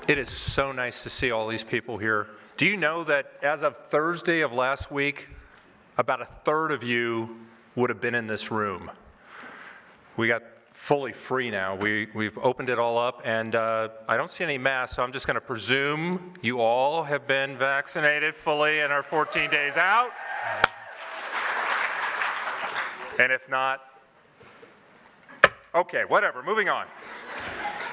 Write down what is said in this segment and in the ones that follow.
It is so nice to see all these people here. Do you know that as of Thursday of last week, about a third of you would have been in this room? We got fully free now. We've opened it all up, and I don't see any masks, so I'm just going to presume you all have been vaccinated fully and are 14 days out. And if not, okay, whatever, moving on.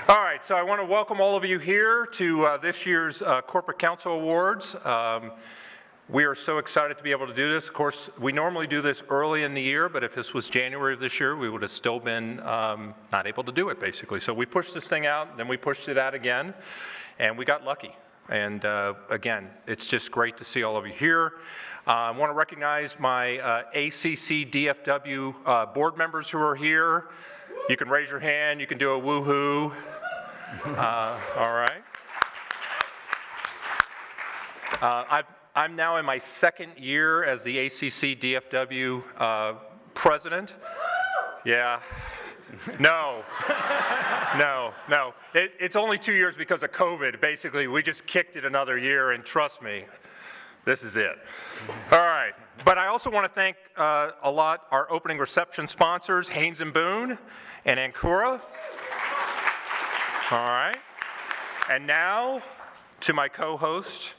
All right, so I want to welcome all of you here to this year's Corporate Counsel Awards. We are so excited to be able to do this. Of course, we normally do this early in the year, but if this was January of this year, we would have still been not able to do it, basically. So we pushed this thing out, then we pushed it out again, and we got lucky. And again, it's just great to see all of you here. I want to recognize my ACC-DFW board members who are here. You can raise your hand, you can do a woo-hoo. All right. I'm now in my second year as the ACC-DFW president. Yeah. No. No. It's only 2 years because of COVID. Basically, we just kicked it another year, and trust me, this is it. All right. But I also want to thank a lot our opening reception sponsors, Haynes & Boone and Ancora. All right. And now to my co-host,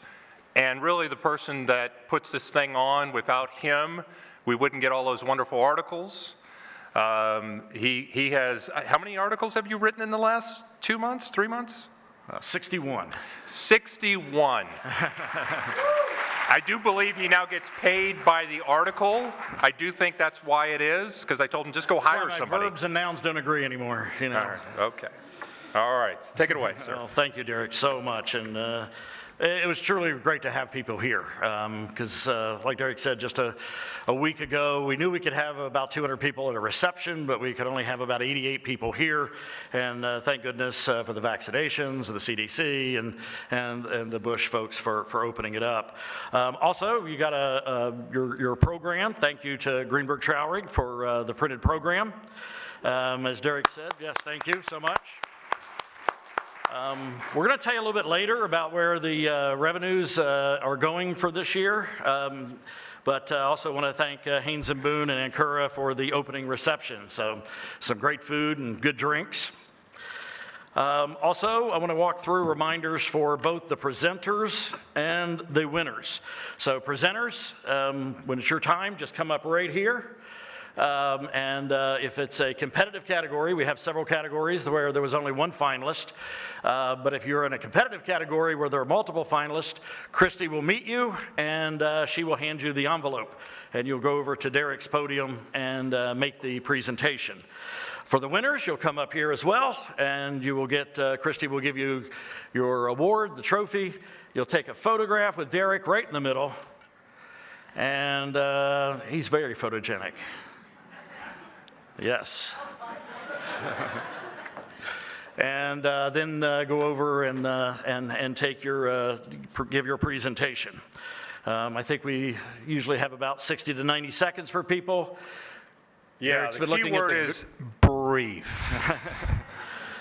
and really the person that puts this thing on. Without him, we wouldn't get all those wonderful articles. He has, how many articles have you written in the last 2 months, 3 months? 61. 61. I do believe he now gets paid by the article. I do think that's why it is, because I told him just go hire somebody. Verbs and nouns don't agree anymore, you know. All right. Okay. All right. Take it away, sir. Well, thank you, Derek, so much. And it was truly great to have people here because, like Derek said, just a week ago, we knew we could have about 200 people at a reception, but we could only have about 88 people here. And thank goodness for the vaccinations, the CDC, and the Bush folks for opening it up. Also, you got your program. Thank you to Greenberg Traurig for the printed program. As Derek said, yes, thank you so much. We're going to tell you a little bit later about where the revenues are going for this year, but I also want to thank Haynes & Boone and Ancora for the opening reception. So some great food and good drinks. Also, I want to walk through reminders for both the presenters and the winners. So presenters, when it's your time, just come up right here. If it's a competitive category, we have several categories where there was only one finalist. But if you're in a competitive category where there are multiple finalists, Christy will meet you and she will hand you the envelope. And you'll go over to Derek's podium and make the presentation. For the winners, you'll come up here as well, and you will get, Christy will give you your award, the trophy. You'll take a photograph with Derek right in the middle. And he's very photogenic. Yes. And then go over and take your give your presentation. I think we usually have about 60 to 90 seconds for people. Yeah, the key word is brief.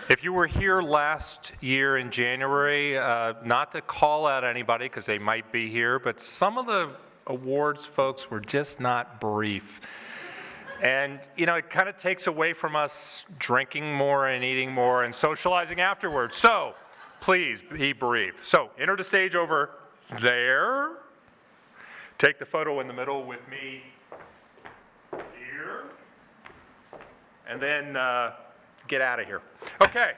If you were here last year in January, not to call out anybody because they might be here, but some of the awards folks were just not brief. And, you know, it kind of takes away from us drinking more and eating more and socializing afterwards. So, please be brief. So, enter the stage over there. Take the photo in the middle with me here. And then get out of here. Okay.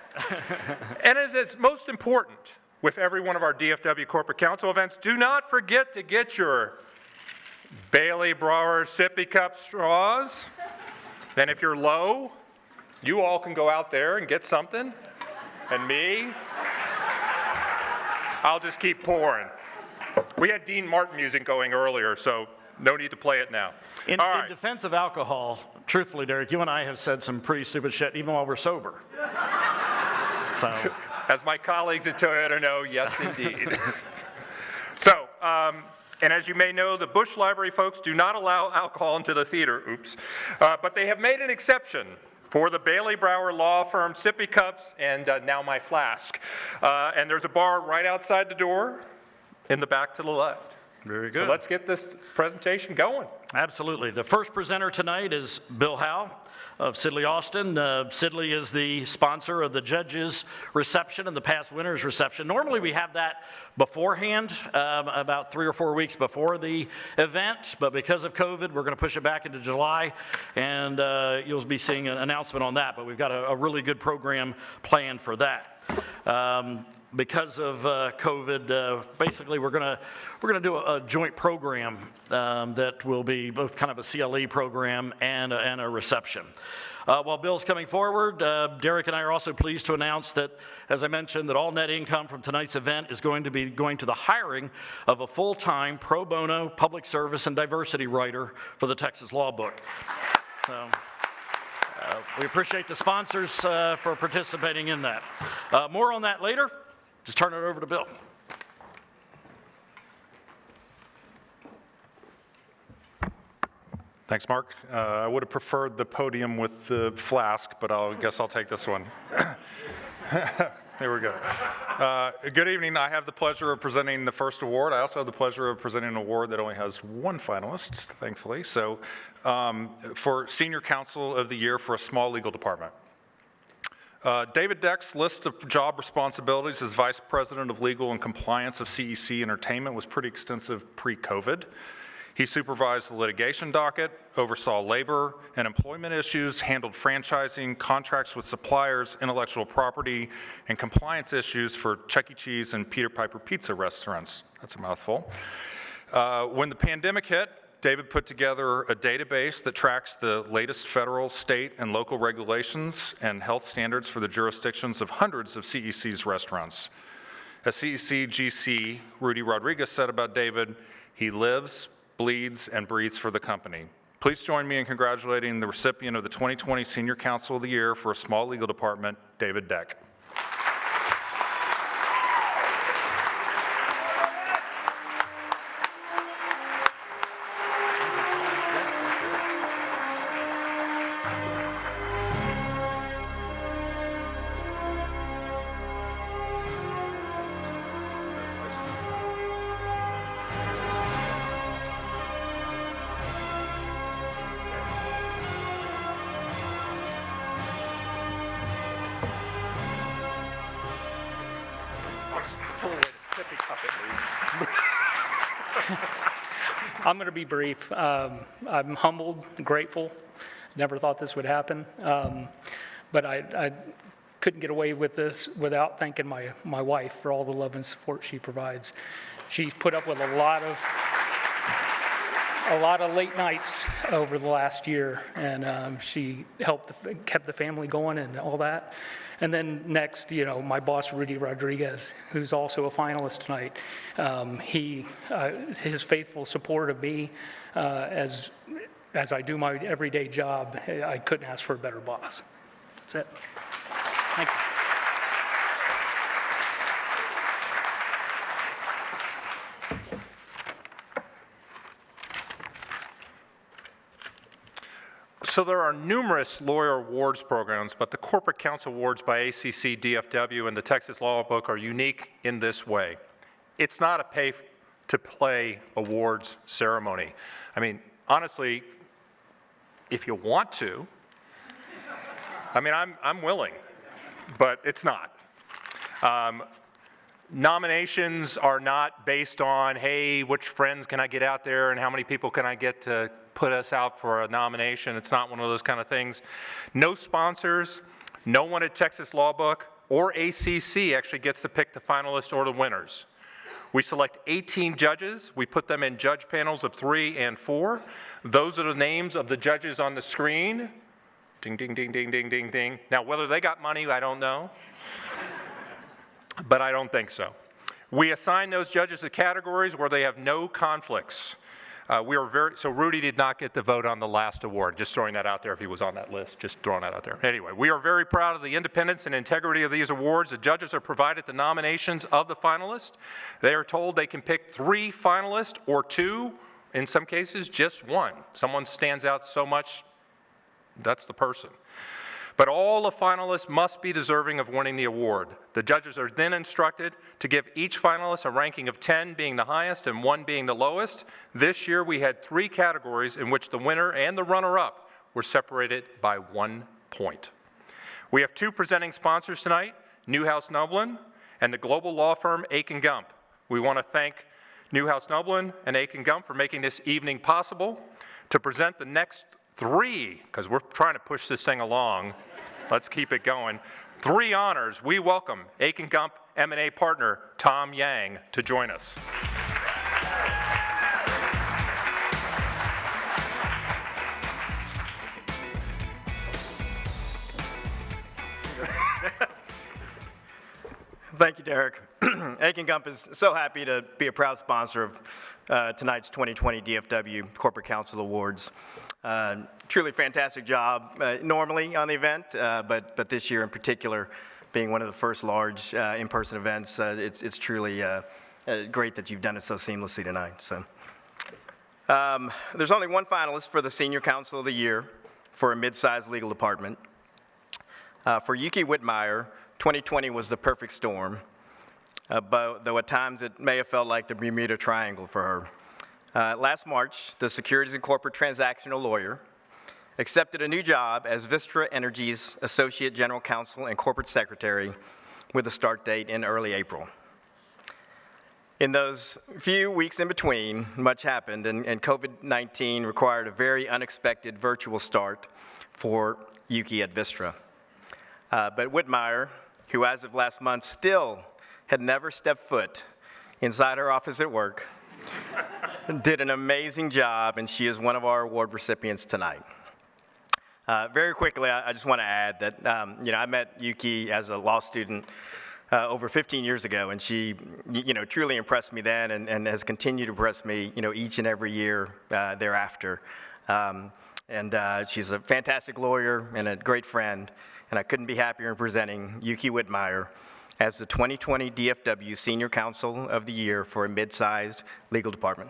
And as it's most important with every one of our DFW Corporate Counsel events, do not forget to get your Bailey Brower sippy cup straws. And if you're low, you all can go out there and get something. And me, I'll just keep pouring. We had Dean Martin music going earlier, so no need to play it now. In defense of alcohol, truthfully, Derek, you and I have said some pretty stupid shit even while we're sober. So, as my colleagues at Toyota know, yes, indeed. So, and as you may know, the Bush Library folks do not allow alcohol into the theater, but they have made an exception for the Bailey Brower Law Firm sippy cups and now my flask. And there's a bar right outside the door in the back to the left. Very good. So let's get this presentation going. Absolutely. The first presenter tonight is Bill Howe of Sidley Austin. Sidley is the sponsor of the judges' reception and the past winners' reception. Normally we have that beforehand, about 3 or 4 weeks before the event, but because of COVID, we're going to push it back into July, and you'll be seeing an announcement on that, but we've got a really good program planned for that. Because of COVID, basically we're gonna do a joint program that will be both kind of a CLE program and a reception. While Bill's coming forward, Derek and I are also pleased to announce that, as I mentioned, that all net income from tonight's event is going to be going to the hiring of a full-time pro bono public service and diversity writer for the Texas Lawbook. So, we appreciate the sponsors for participating in that. More on that later. Just turn it over to Bill. Thanks, Mark. I would have preferred the podium with the flask, but I guess I'll take this one. There we go. Good evening. I have the pleasure of presenting the first award. I also have the pleasure of presenting an award that only has one finalist, thankfully. So, for Senior Counsel of the Year for a Small Legal Department. David Deck's list of job responsibilities as Vice President of Legal and Compliance of CEC Entertainment was pretty extensive pre-COVID. He supervised the litigation docket, oversaw labor and employment issues, handled franchising, contracts with suppliers, intellectual property, and compliance issues for Chuck E. Cheese and Peter Piper Pizza restaurants. That's a mouthful. When the pandemic hit, David put together a database that tracks the latest federal, state, and local regulations and health standards for the jurisdictions of hundreds of CEC's restaurants. As CEC GC Rudy Rodriguez said about David, he lives, bleeds, and breathes for the company. Please join me in congratulating the recipient of the 2020 Senior Counsel of the Year for a Small Legal Department, David Deck. I'm going to be brief. I'm humbled, grateful. Never thought this would happen. But I couldn't get away with this without thanking my wife for all the love and support she provides. She's put up with a lot of late nights over the last year, and she kept the family going and all that. And then next, my boss, Rudy Rodriguez, who's also a finalist tonight, his faithful support of me as I do my everyday job, I couldn't ask for a better boss. That's it. Thank you. So there are numerous lawyer awards programs, but the Corporate Counsel Awards by ACC-DFW and the Texas Lawbook are unique in this way. It's not a pay-to-play awards ceremony. I mean, honestly, if you want to, I'm willing, but it's not. Nominations are not based on, hey, which friends can I get out there and how many people can I get to put us out for a nomination. It's not one of those kind of things. No sponsors, no one at Texas Lawbook or ACC actually gets to pick the finalists or the winners. We select 18 judges. We put them in judge panels of 3 and 4. Those are the names of the judges on the screen. Ding, ding, ding, ding, ding, ding, ding. Now, whether they got money, I don't know. But I don't think so. We assign those judges to categories where they have no conflicts. So Rudy did not get the vote on the last award. Just throwing that out there if he was on that list, just throwing that out there. Anyway, we are very proud of the independence and integrity of these awards. The judges are provided the nominations of the finalists. They are told they can pick 3 finalists or 2, in some cases just 1. Someone stands out so much, that's the person. But all the finalists must be deserving of winning the award. The judges are then instructed to give each finalist a ranking of 10 being the highest and 1 being the lowest. This year we had 3 categories in which the winner and the runner-up were separated by 1 point. We have 2 presenting sponsors tonight, Newhouse Noblin and the global law firm Aiken Gump. We want to thank Newhouse Noblin and Aiken Gump for making this evening possible. To present the next 3, because we're trying to push this thing along, let's keep it going, 3 honors, we welcome Aiken Gump M&A partner Tom Yang to join us. Thank you, Derek. Aiken Gump is so happy to be a proud sponsor of tonight's 2020 DFW Corporate Counsel Awards. Truly fantastic job normally on the event, but this year in particular, being one of the first large in-person events, it's truly great that you've done it so seamlessly tonight. So, there's only 1 finalist for the Senior Counsel of the Year for a mid-sized legal department. For Yuki Whitmire, 2020 was the perfect storm, but though at times it may have felt like the Bermuda Triangle for her. Last March, the Securities and Corporate Transactional Lawyer accepted a new job as Vistra Energy's Associate General Counsel and Corporate Secretary with a start date in early April. In those few weeks in between, much happened, and COVID-19 required a very unexpected virtual start for Yuki at Vistra. But Whitmire, who as of last month still had never stepped foot inside her office at work, did an amazing job, and she is one of our award recipients tonight. Very quickly, I just want to add that I met Yuki as a law student over 15 years ago, and she truly impressed me then and has continued to impress me each and every year thereafter. She's a fantastic lawyer and a great friend, and I couldn't be happier in presenting Yuki Whitmire as the 2020 DFW Senior Counsel of the Year for a mid-sized legal department.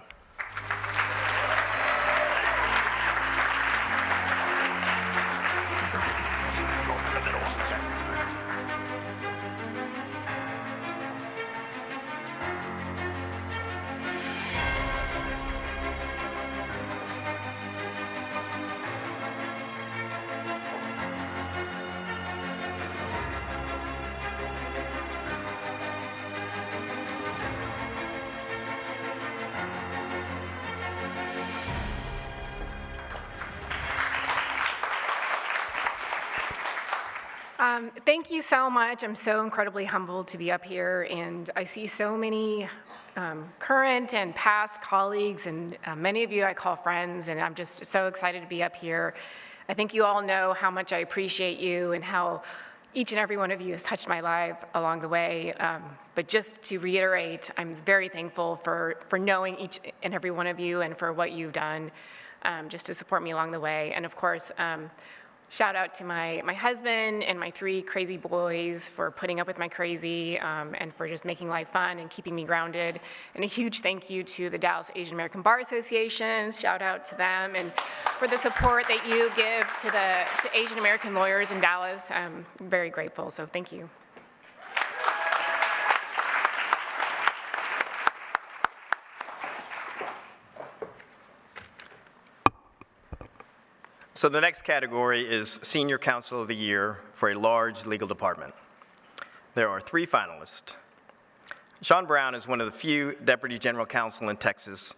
Thank you so much. I'm so incredibly humbled to be up here, and I see so many current and past colleagues, and many of you I call friends, and I'm just so excited to be up here. I think you all know how much I appreciate you and how each and every one of you has touched my life along the way. But just to reiterate, I'm very thankful for knowing each and every one of you and for what you've done just to support me along the way. And of course, shout out to my husband and my 3 crazy boys for putting up with my crazy and for just making life fun and keeping me grounded. And a huge thank you to the Dallas Asian American Bar Association. Shout out to them and for the support that you give to Asian American lawyers in Dallas. I'm very grateful, so thank you. So the next category is Senior Counsel of the Year for a large legal department. There are 3 finalists. Sean Brown is one of the few Deputy General Counsel in Texas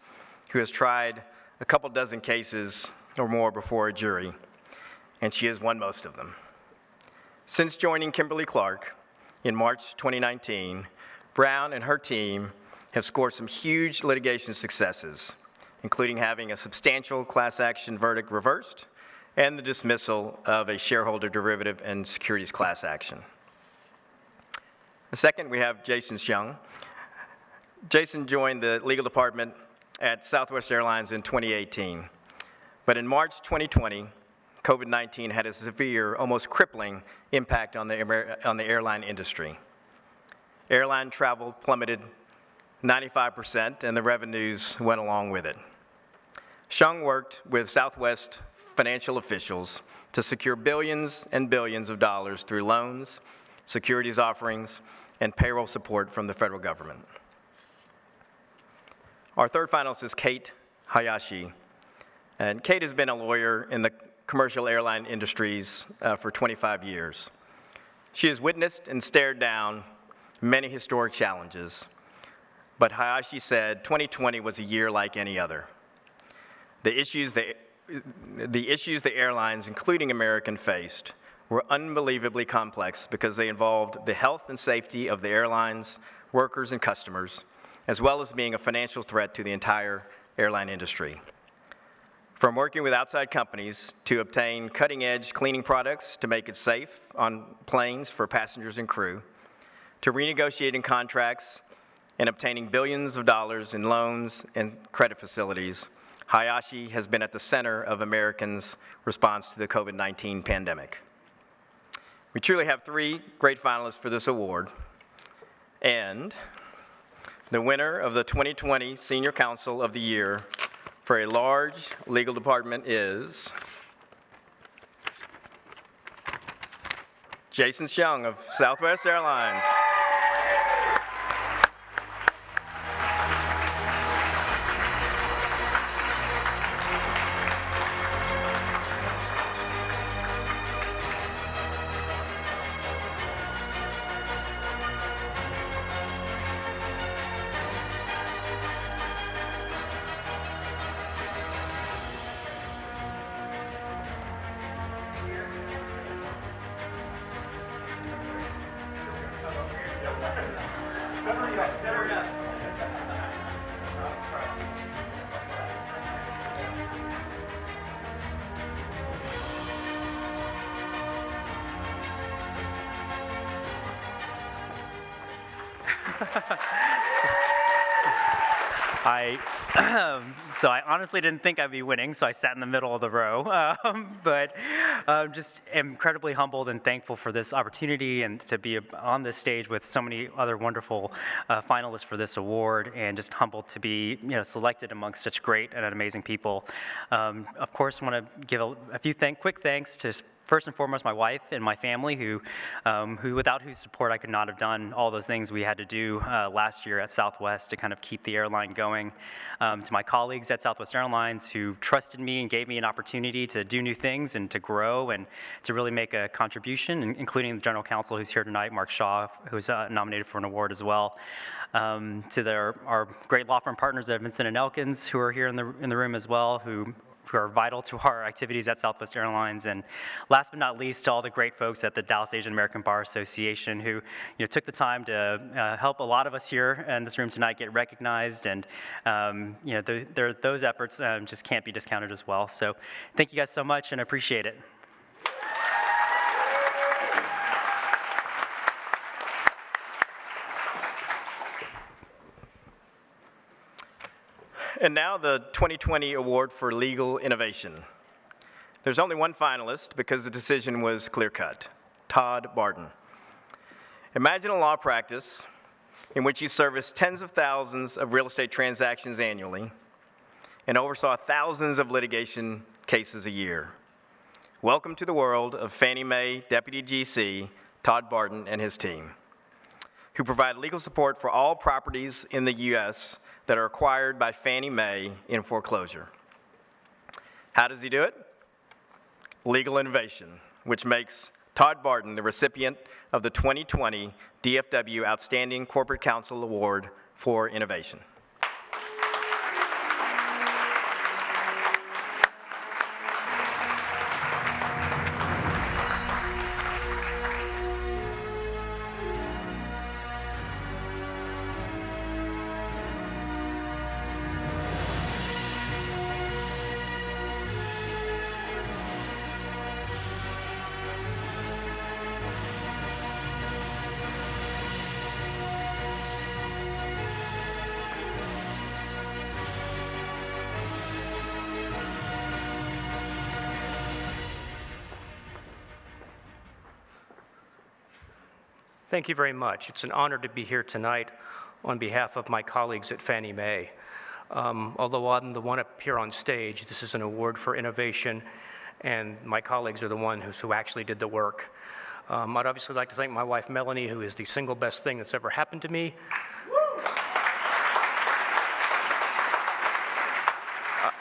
who has tried a couple dozen cases or more before a jury, and she has won most of them. Since joining Kimberly-Clark in March 2019, Brown and her team have scored some huge litigation successes, including having a substantial class action verdict reversed and the dismissal of a shareholder derivative and securities class action. The second, we have Jason Xiong. Jason joined the legal department at Southwest Airlines in 2018. But in March 2020, COVID-19 had a severe, almost crippling impact on the airline industry. Airline travel plummeted 95%, and the revenues went along with it. Xiong worked with Southwest financial officials to secure billions and billions of dollars through loans, securities offerings, and payroll support from the federal government. Our third finalist is Kate Hayashi. And Kate has been a lawyer in the commercial airline industries for 25 years. She has witnessed and stared down many historic challenges, but Hayashi said 2020 was a year like any other. The issues the airlines, including American, faced were unbelievably complex because they involved the health and safety of the airlines, workers, and customers, as well as being a financial threat to the entire airline industry. From working with outside companies to obtain cutting-edge cleaning products to make it safe on planes for passengers and crew, to renegotiating contracts and obtaining billions of dollars in loans and credit facilities, Hayashi has been at the center of Americans' response to the COVID-19 pandemic. We truly have three great finalists for this award, and the winner of the 2020 Senior Counsel of the Year for a large legal department is Jason Xiong of Southwest Airlines. So I honestly didn't think I'd be winning, so I sat in the middle of the row. But just incredibly humbled and thankful for this opportunity and to be on this stage with so many other wonderful finalists for this award, and just humbled to be selected amongst such great and amazing people. Of course, I want to give a few quick thanks to first and foremost, my wife and my family, who without whose support I could not have done all those things we had to do last year at Southwest to kind of keep the airline going. To my colleagues at Southwest Airlines who trusted me and gave me an opportunity to do new things and to grow and to really make a contribution, including the General Counsel who's here tonight, Mark Shaw, who's nominated for an award as well. To our great law firm partners at Vincent & Elkins, who are here in the room as well, who are vital to our activities at Southwest Airlines, and last but not least, to all the great folks at the Dallas Asian American Bar Association who took the time to help a lot of us here in this room tonight get recognized, and those efforts just can't be discounted as well. So thank you guys so much and appreciate it. And now the 2020 Award for Legal Innovation. There's only one finalist because the decision was clear-cut: Todd Barton. Imagine a law practice in which you service tens of thousands of real estate transactions annually and oversaw thousands of litigation cases a year. Welcome to the world of Fannie Mae Deputy GC, Todd Barton and his team, who provide legal support for all properties in the U.S. that are acquired by Fannie Mae in foreclosure. How does he do it? Legal innovation, which makes Todd Barton the recipient of the 2020 DFW Outstanding Corporate Counsel Award for Innovation. Thank you very much. It's an honor to be here tonight on behalf of my colleagues at Fannie Mae. Although I'm the one up here on stage, this is an award for innovation, and my colleagues are the ones who actually did the work. I'd obviously like to thank my wife, Melanie, who is the single best thing that's ever happened to me.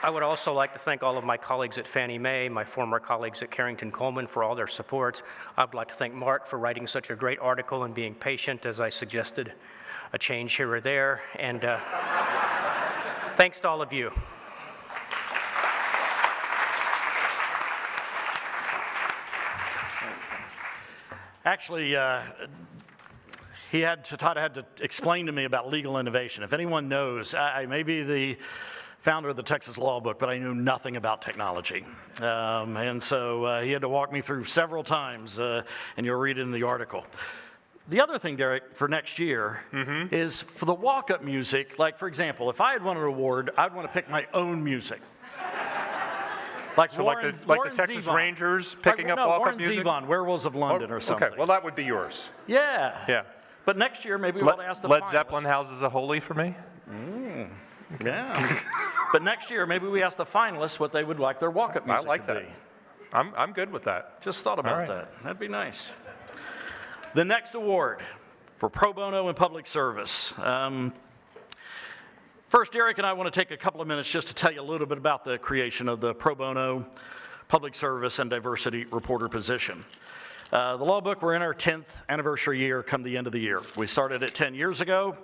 I would also like to thank all of my colleagues at Fannie Mae, my former colleagues at Carrington Coleman for all their support. I would like to thank Mark for writing such a great article and being patient as I suggested a change here or there. And thanks to all of you. Actually, Todd had to explain to me about legal innovation. If anyone knows, I may be the founder of the Texas Lawbook, but I knew nothing about technology. And so he had to walk me through several times, and you'll read it in the article. The other thing, Derek, for next year is for the walk-up music. Like, for example, if I had won an award, I'd want to pick my own music. Like, So Warren, like the Texas Zevon. Rangers picking up walk-up music? Warren Zevon, Werewolves of London or something. Okay, well, that would be yours. Yeah. Yeah. But next year, maybe we'll ask the Led finalists. Zeppelin houses a holy for me? Yeah. But next year, maybe we ask the finalists what they would like their walk-up music I like to that. be. I'm good with that. Just thought about All right. that. That'd be nice. The next award for pro bono and public service. First, Derek and I want to take a couple of minutes just to tell you a little bit about the creation of the pro bono, public service, and diversity reporter position. The Lawbook, we're in our 10th anniversary year come the end of the year. We started it 10 years ago.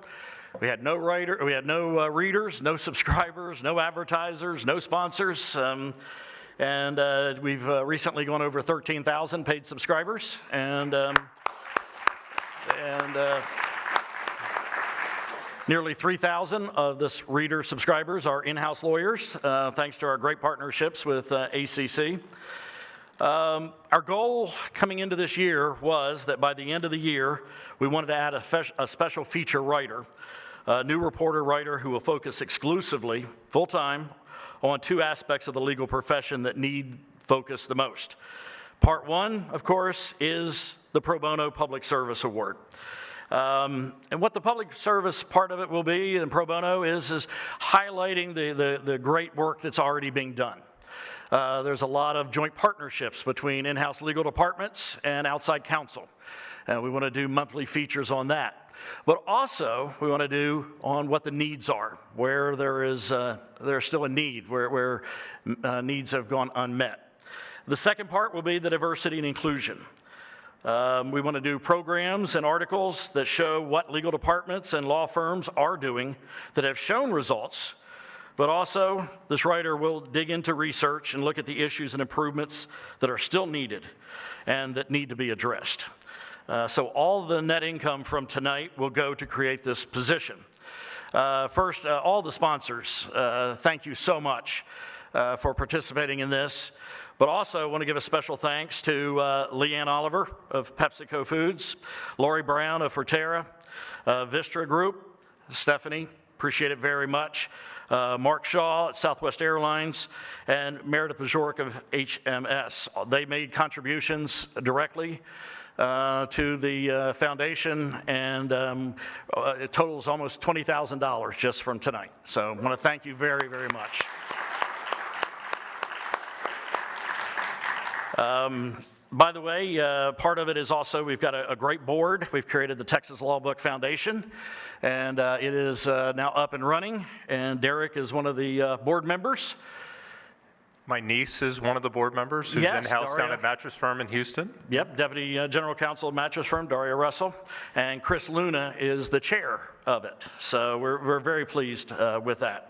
We had no readers, no subscribers, no advertisers, no sponsors, and we've recently gone over 13,000 paid subscribers, and nearly 3,000 of this reader subscribers are in-house lawyers, thanks to our great partnerships with ACC. Our goal coming into this year was that by the end of the year, we wanted to add a special feature writer, a new reporter writer who will focus exclusively, full-time, on two aspects of the legal profession that need focus the most. Part one, of course, is the Pro Bono Public Service Award. And what the public service part of it will be in pro bono is highlighting the great work that's already being done. There's a lot of joint partnerships between in-house legal departments and outside counsel. And we want to do monthly features on that. But also, we want to do on what the needs are, where there's still a need, where needs have gone unmet. The second part will be the diversity and inclusion. We want to do programs and articles that show what legal departments and law firms are doing that have shown results, but also this writer will dig into research and look at the issues and improvements that are still needed and that need to be addressed. So all the net income from tonight will go to create this position. First, all the sponsors, thank you so much for participating in this. But also, I want to give a special thanks to Leanne Oliver of PepsiCo Foods, Lori Brown of Forterra, Vistra Group, Stephanie, appreciate it very much, Mark Shaw at Southwest Airlines, and Meredith Bajork of HMS. They made contributions directly to the foundation, and it totals almost $20,000 just from tonight. So I want to thank you very, very much. By the way, part of it is also we've got a great board. We've created the Texas Lawbook Foundation, and it is now up and running, and Derek is one of the board members. My niece is one of the board members who's Yes, in-house Daria. down at Mattress Firm in Houston. Yep, Deputy General Counsel of Mattress Firm, Daria Russell, and Chris Luna is the chair of it. So we're very pleased with that.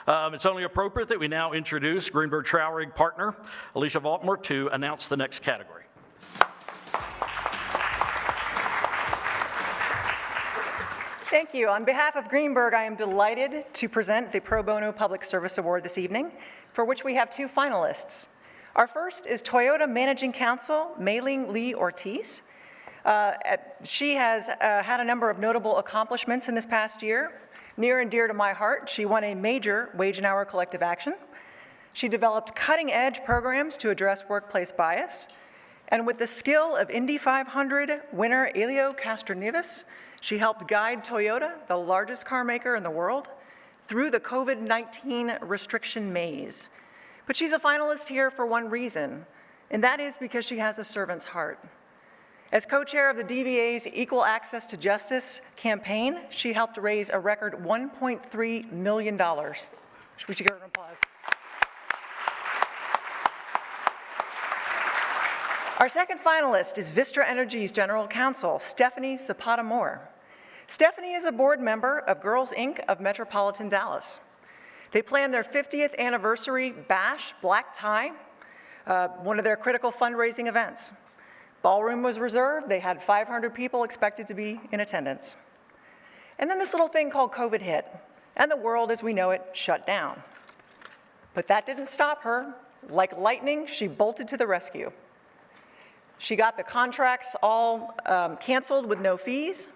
It's only appropriate that we now introduce Greenberg Traurig partner, Alicia Valtmore, to announce the next category. Thank you. On behalf of Greenberg, I am delighted to present the Pro Bono Public Service Award this evening, for which we have two finalists. Our first is Toyota Managing Counsel, Mei-Ling Lee Ortiz. She has had a number of notable accomplishments in this past year. Near and dear to my heart, she won a major wage and hour collective action. She developed cutting-edge programs to address workplace bias. And with the skill of Indy 500 winner Elio Castroneves, she helped guide Toyota, the largest car maker in the world, through the COVID-19 restriction maze. But she's a finalist here for one reason, and that is because she has a servant's heart. As co-chair of the DBA's Equal Access to Justice campaign, she helped raise a record $1.3 million. We should give her an applause. Our second finalist is Vistra Energy's General Counsel, Stephanie Zapata-Moore. Stephanie is a board member of Girls Inc. of Metropolitan Dallas. They planned their 50th anniversary bash, black tie, one of their critical fundraising events. Ballroom was reserved. They had 500 people expected to be in attendance. And then this little thing called COVID hit, and the world as we know it shut down. But that didn't stop her. Like lightning, she bolted to the rescue. She got the contracts all canceled with no fees.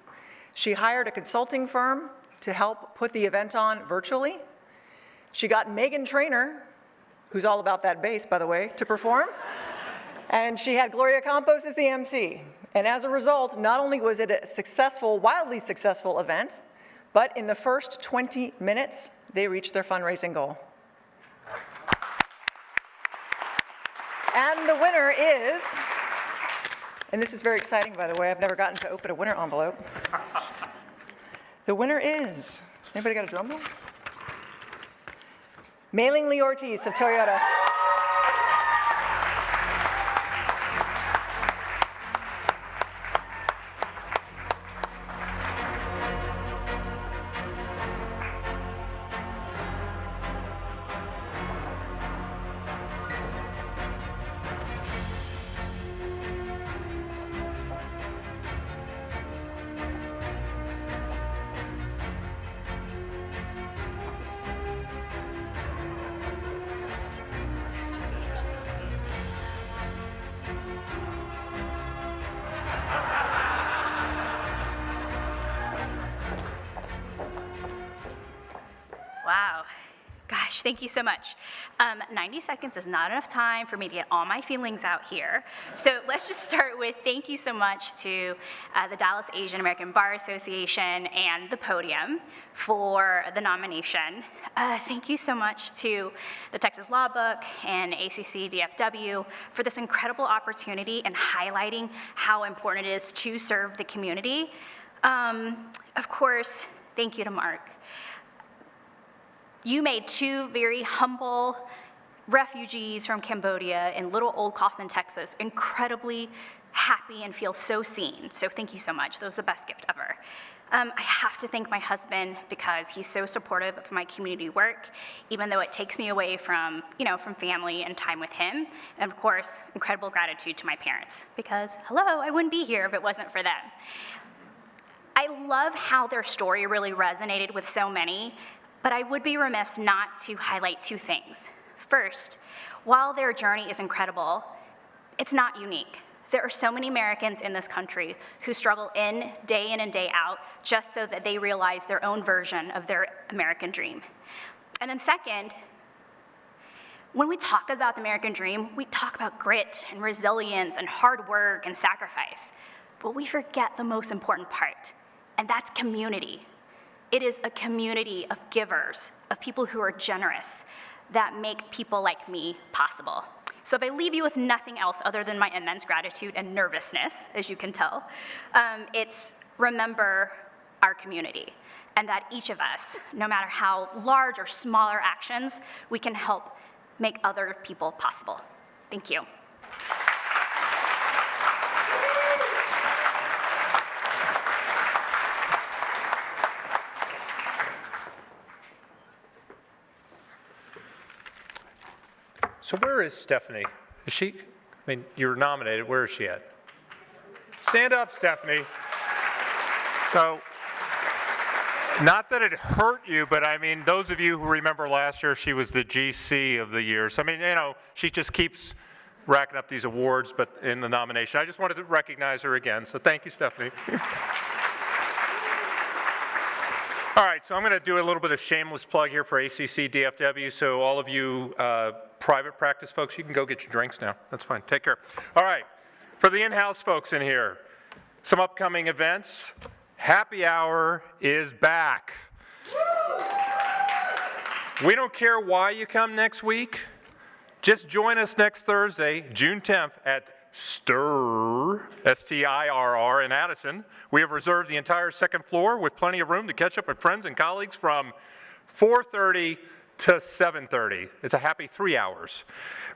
She hired a consulting firm to help put the event on virtually. She got Megan Trainor, who's all about that bass, by the way, to perform. And she had Gloria Campos as the MC. And as a result, not only was it a successful, wildly successful event, but in the first 20 minutes, they reached their fundraising goal. And the winner is, and this is very exciting, by the way, I've never gotten to open a winner envelope. The winner is, anybody got a drum roll? Mei-Ling Lee Ortiz of Toyota. Wow. Gosh, thank you so much. 90 seconds is not enough time for me to get all my feelings out here. So let's just start with thank you so much to the Dallas Asian American Bar Association and the podium for the nomination. Thank you so much to the Texas Lawbook and ACC-DFW for this incredible opportunity and highlighting how important it is to serve the community. Of course, thank you to Mark. You made two very humble refugees from Cambodia in little old Kaufman, Texas, incredibly happy and feel so seen. So thank you so much. That was the best gift ever. I have to thank my husband because he's so supportive of my community work, even though it takes me away from, from family and time with him. And of course, incredible gratitude to my parents because, hello, I wouldn't be here if it wasn't for them. I love how their story really resonated with so many. But I would be remiss not to highlight two things. First, while their journey is incredible, it's not unique. There are so many Americans in this country who struggle in and day out, just so that they realize their own version of their American dream. And then second, when we talk about the American dream, we talk about grit and resilience and hard work and sacrifice. But we forget the most important part, and that's community. It is a community of givers, of people who are generous, that make people like me possible. So if I leave you with nothing else other than my immense gratitude and nervousness, as you can tell, it's remember our community, and that each of us, no matter how large or small our actions, we can help make other people possible. Thank you. So where is Stephanie? Is she, you're nominated, where is she at? Stand up, Stephanie. So, not that it hurt you, but those of you who remember last year, she was the GC of the year. So, she just keeps racking up these awards, but in the nomination. I just wanted to recognize her again, so thank you, Stephanie. All right, so I'm going to do a little bit of shameless plug here for ACC-DFW. So all of you private practice folks, you can go get your drinks now. That's fine. Take care. All right, for the in-house folks in here, some upcoming events. Happy Hour is back. We don't care why you come next week. Just join us next Thursday, June 10th at STIRR, S-T-I-R-R, in Addison. We have reserved the entire second floor with plenty of room to catch up with friends and colleagues from 4:30 to 7:30. It's a happy 3 hours.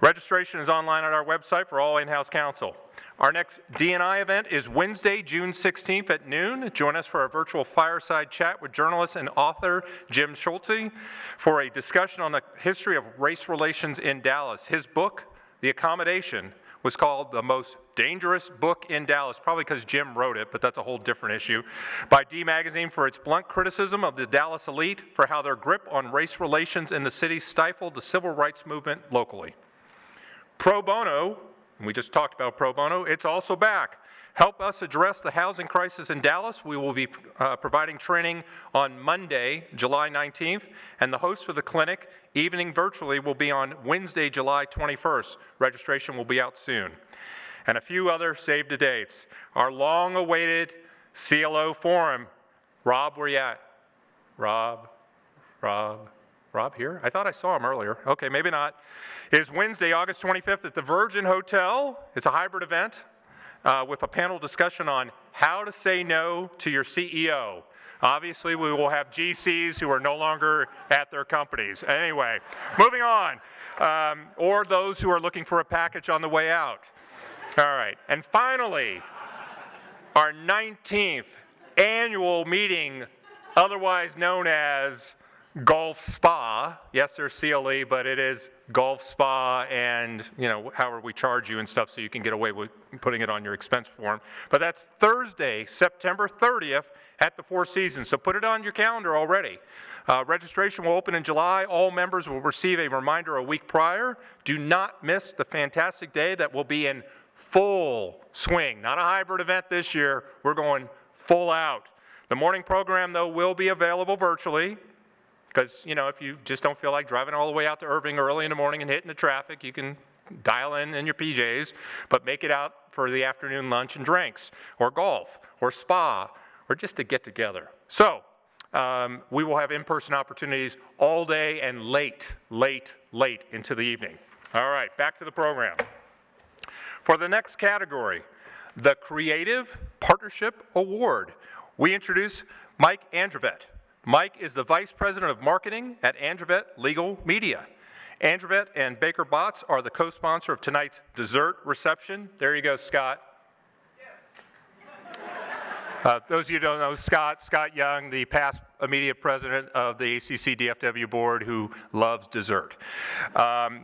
Registration is online at our website for all in-house counsel. Our next D&I event is Wednesday, June 16th at noon. Join us for a virtual fireside chat with journalist and author Jim Schulte for a discussion on the history of race relations in Dallas. His book, The Accommodation, was called The Most Dangerous Book in Dallas, probably because Jim wrote it, but that's a whole different issue, by D Magazine for its blunt criticism of the Dallas elite for how their grip on race relations in the city stifled the civil rights movement locally. Pro bono, and we just talked about pro bono, it's also back. Help us address the housing crisis in Dallas. We will be providing training on Monday, July 19th, and the host for the clinic, evening virtually, will be on Wednesday, July 21st. Registration will be out soon. And a few other save the dates. Our long-awaited CLO forum. Rob, where you at? Rob here? I thought I saw him earlier. Okay, maybe not. It is Wednesday, August 25th at the Virgin Hotel. It's a hybrid event. With a panel discussion on how to say no to your CEO. Obviously, we will have GCs who are no longer at their companies. Anyway, moving on. Or those who are looking for a package on the way out. All right, and finally, our 19th annual meeting, otherwise known as Golf Spa. Yes, there's CLE, but it is Golf Spa and, however we charge you and stuff so you can get away with putting it on your expense form. But that's Thursday, September 30th at the Four Seasons. So put it on your calendar already. Registration will open in July. All members will receive a reminder a week prior. Do not miss the fantastic day that will be in full swing. Not a hybrid event this year. We're going full out. The morning program, though, will be available virtually. Because, if you just don't feel like driving all the way out to Irving early in the morning and hitting the traffic, you can dial in your PJs, but make it out for the afternoon lunch and drinks, or golf, or spa, or just to get together. So, we will have in-person opportunities all day and late into the evening. All right, back to the program. For the next category, the Creative Partnership Award, we introduce Mike Andrevet. Mike is the Vice President of Marketing at Andrevet Legal Media. Andrevet and Baker Botts are the co-sponsor of tonight's dessert reception. There you go, Scott. Yes. Those of you who don't know Scott Young, the past immediate president of the ACC-DFW board who loves dessert.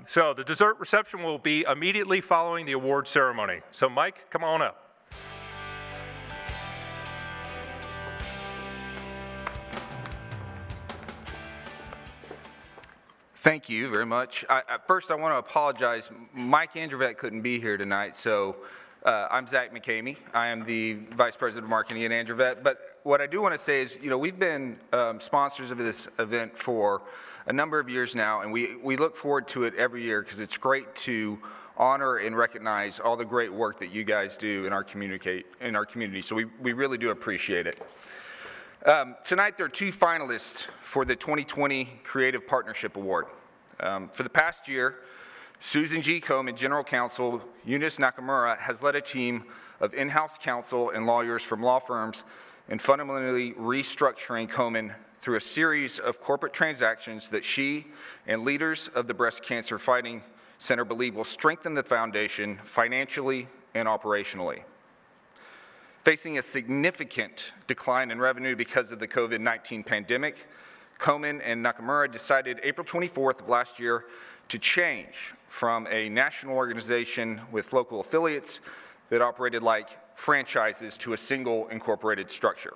So the dessert reception will be immediately following the award ceremony. So Mike, come on up. Thank you very much. First, I want to apologize. Mike Andrevet couldn't be here tonight, so I'm Zach McCamey. I am the Vice President of Marketing at Andrevet. But what I do want to say is, we've been sponsors of this event for a number of years now, and we look forward to it every year because it's great to honor and recognize all the great work that you guys do in our community. So we really do appreciate it. Tonight, there are two finalists for the 2020 Creative Partnership Award. For the past year, Susan G. Komen, General Counsel, Eunice Nakamura, has led a team of in-house counsel and lawyers from law firms in fundamentally restructuring Komen through a series of corporate transactions that she and leaders of the Breast Cancer Fighting Center believe will strengthen the foundation financially and operationally. Facing a significant decline in revenue because of the COVID-19 pandemic, Komen and Nakamura decided April 24th of last year to change from a national organization with local affiliates that operated like franchises to a single incorporated structure.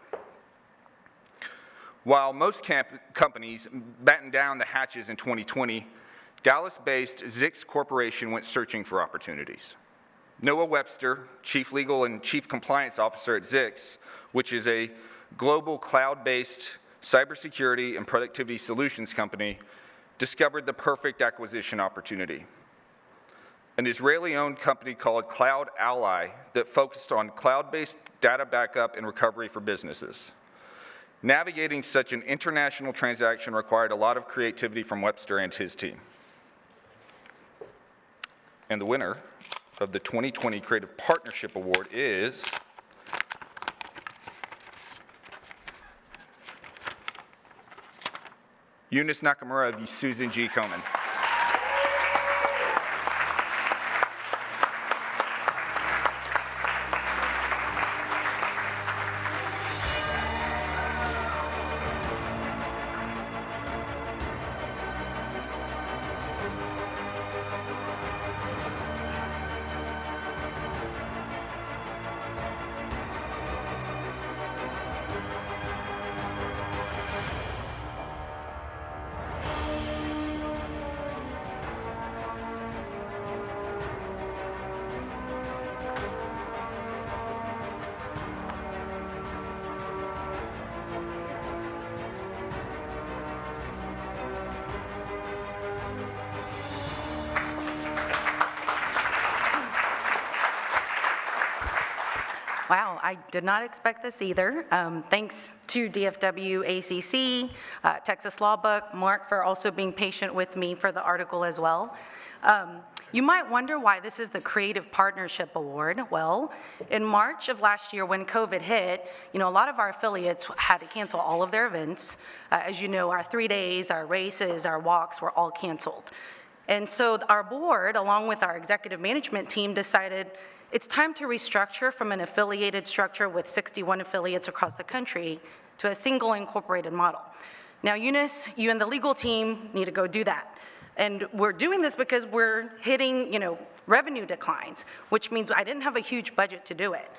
While most companies battened down the hatches in 2020, Dallas-based Zix Corporation went searching for opportunities. Noah Webster, Chief Legal and Chief Compliance Officer at Zix, which is a global cloud-based cybersecurity and productivity solutions company, discovered the perfect acquisition opportunity. An Israeli-owned company called Cloud Ally that focused on cloud-based data backup and recovery for businesses. Navigating such an international transaction required a lot of creativity from Webster and his team. And the winner of the 2020 Creative Partnership Award is Eunice Nakamura of Susan G. Komen. Wow, I did not expect this either. Thanks to DFW, ACC, Texas Lawbook, Mark for also being patient with me for the article as well. You might wonder why this is the Creative Partnership Award. Well, in March of last year when COVID hit, a lot of our affiliates had to cancel all of their events. As you know, our 3 days, our races, our walks were all canceled. And so our board, along with our executive management team, decided it's time to restructure from an affiliated structure with 61 affiliates across the country to a single incorporated model. Now, Eunice, you and the legal team need to go do that. And we're doing this because we're hitting, revenue declines, which means I didn't have a huge budget to do it.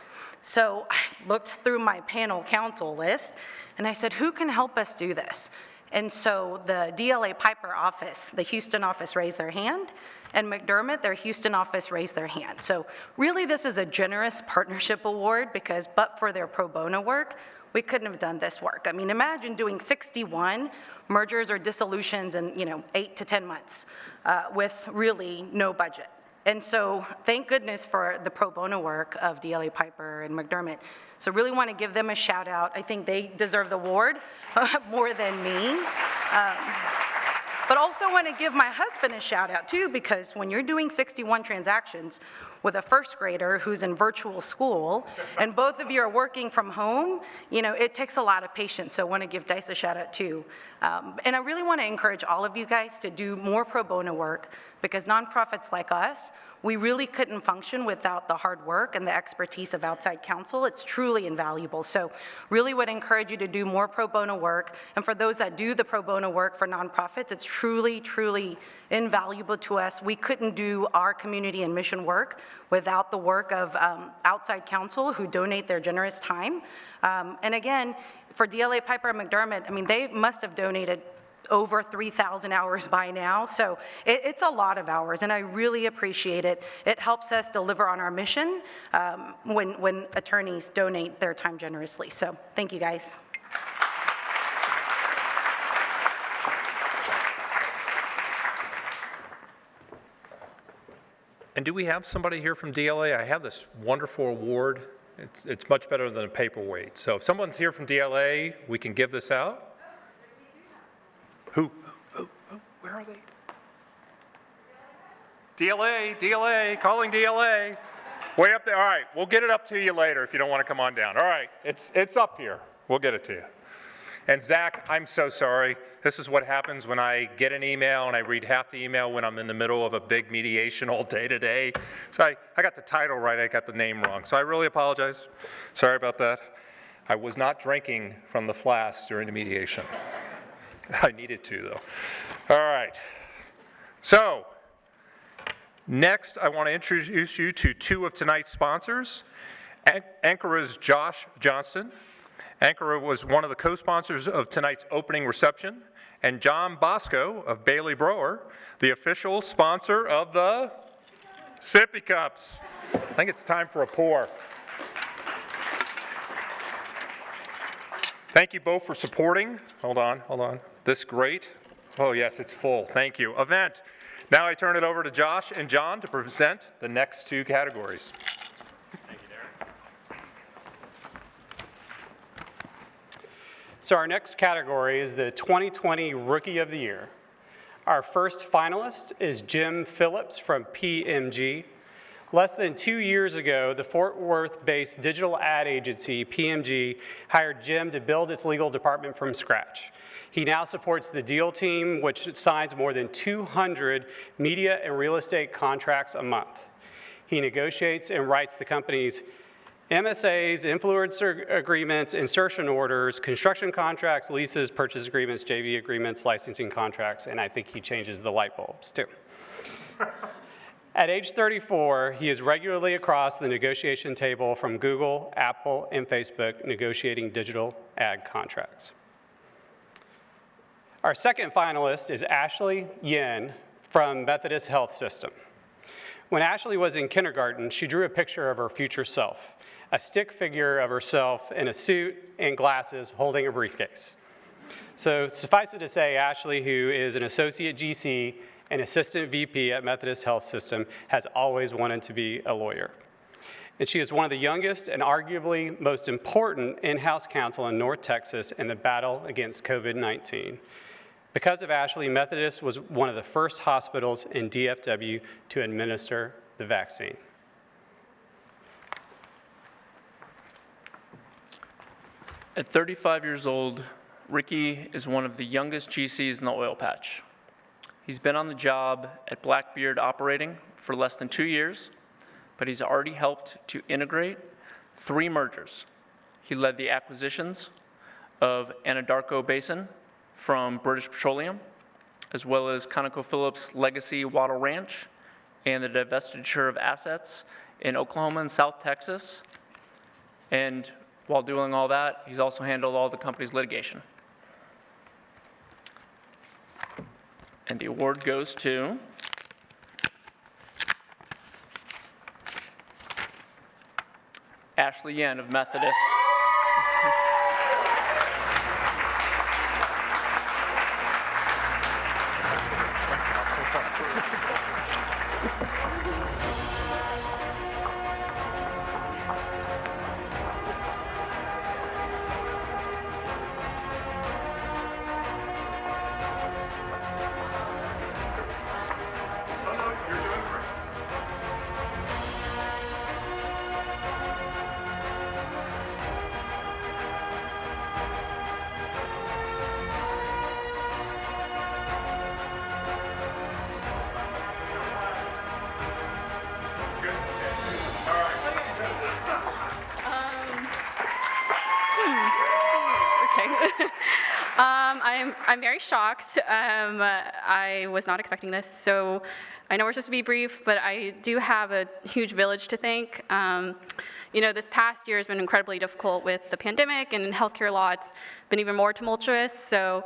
So I looked through my panel counsel list, and I said, who can help us do this? And so the DLA Piper office, the Houston office, raised their hand, and McDermott, their Houston office, raised their hand. So really this is a generous partnership award because but for their pro bono work, we couldn't have done this work. I mean, imagine doing 61 mergers or dissolutions in 8 to 10 months with really no budget. And so thank goodness for the pro bono work of DLA Piper and McDermott. So really want to give them a shout out. I think they deserve the award more than me. But also want to give my husband a shout out too, because when you're doing 61 transactions with a first grader who's in virtual school, and both of you are working from home, it takes a lot of patience. So I want to give Dice a shout out too. And I really want to encourage all of you guys to do more pro bono work, because nonprofits like us, we really couldn't function without the hard work and the expertise of outside counsel. It's truly invaluable. So really would encourage you to do more pro bono work. And for those that do the pro bono work for nonprofits, it's truly, truly invaluable to us. We couldn't do our community and mission work without the work of outside counsel who donate their generous time. And again, for DLA Piper and McDermott, I mean, they must have donated over 3,000 hours by now, so it's a lot of hours, and I really appreciate it. It helps us deliver on our mission when attorneys donate their time generously. So thank you, guys. And do we have somebody here from DLA? I have this wonderful award. It's much better than a paperweight. So if someone's here from DLA, we can give this out. Who? Where are they? DLA, calling DLA. Way up there. All right, we'll get it up to you later if you don't want to come on down. All right, it's up here. We'll get it to you. And Zach, I'm so sorry. This is what happens when I get an email and I read half the email when I'm in the middle of a big mediation all day today. So I got the title right, I got the name wrong. So I really apologize. Sorry about that. I was not drinking from the flask during the mediation. I needed to, though. All right. So, next, I want to introduce you to two of tonight's sponsors. Ankara's Josh Johnston. Ankara was one of the co-sponsors of tonight's opening reception. And John Bosco of Bailey Brower, the official sponsor of the Sippy Cups. I think it's time for a pour. Thank you both for supporting. Hold on. This great, oh yes, it's full, thank you, event. Now I turn it over to Josh and John to present the next two categories. Thank you, Darren. So our next category is the 2020 Rookie of the Year. Our first finalist is Jim Phillips from PMG. Less than 2 years ago, the Fort Worth-based digital ad agency, PMG, hired Jim to build its legal department from scratch. He now supports the deal team, which signs more than 200 media and real estate contracts a month. He negotiates and writes the company's MSAs, influencer agreements, insertion orders, construction contracts, leases, purchase agreements, JV agreements, licensing contracts, and I think he changes the light bulbs too. At age 34, he is regularly across the negotiation table from Google, Apple, and Facebook negotiating digital ad contracts. Our second finalist is Ashley Yin from Methodist Health System. When Ashley was in kindergarten, she drew a picture of her future self, a stick figure of herself in a suit and glasses holding a briefcase. So suffice it to say, Ashley, who is an associate GC and assistant VP at Methodist Health System, has always wanted to be a lawyer. And she is one of the youngest and arguably most important in-house counsel in North Texas in the battle against COVID-19. Because of Ashley, Methodist was one of the first hospitals in DFW to administer the vaccine. At 35 years old, Ricky is one of the youngest GCs in the oil patch. He's been on the job at Blackbeard operating for less than 2 years, but he's already helped to integrate 3 mergers. He led the acquisitions of Anadarko Basin from British Petroleum, as well as ConocoPhillips' legacy Wattle Ranch, and the divestiture of assets in Oklahoma and South Texas. And while doing all that, he's also handled all the company's litigation. And the award goes to Ashley Yen of Methodist. I'm very shocked. I was not expecting this, so I know we're supposed to be brief, but I do have a huge village to thank. This past year has been incredibly difficult with the pandemic, and healthcare law, it's been even more tumultuous, so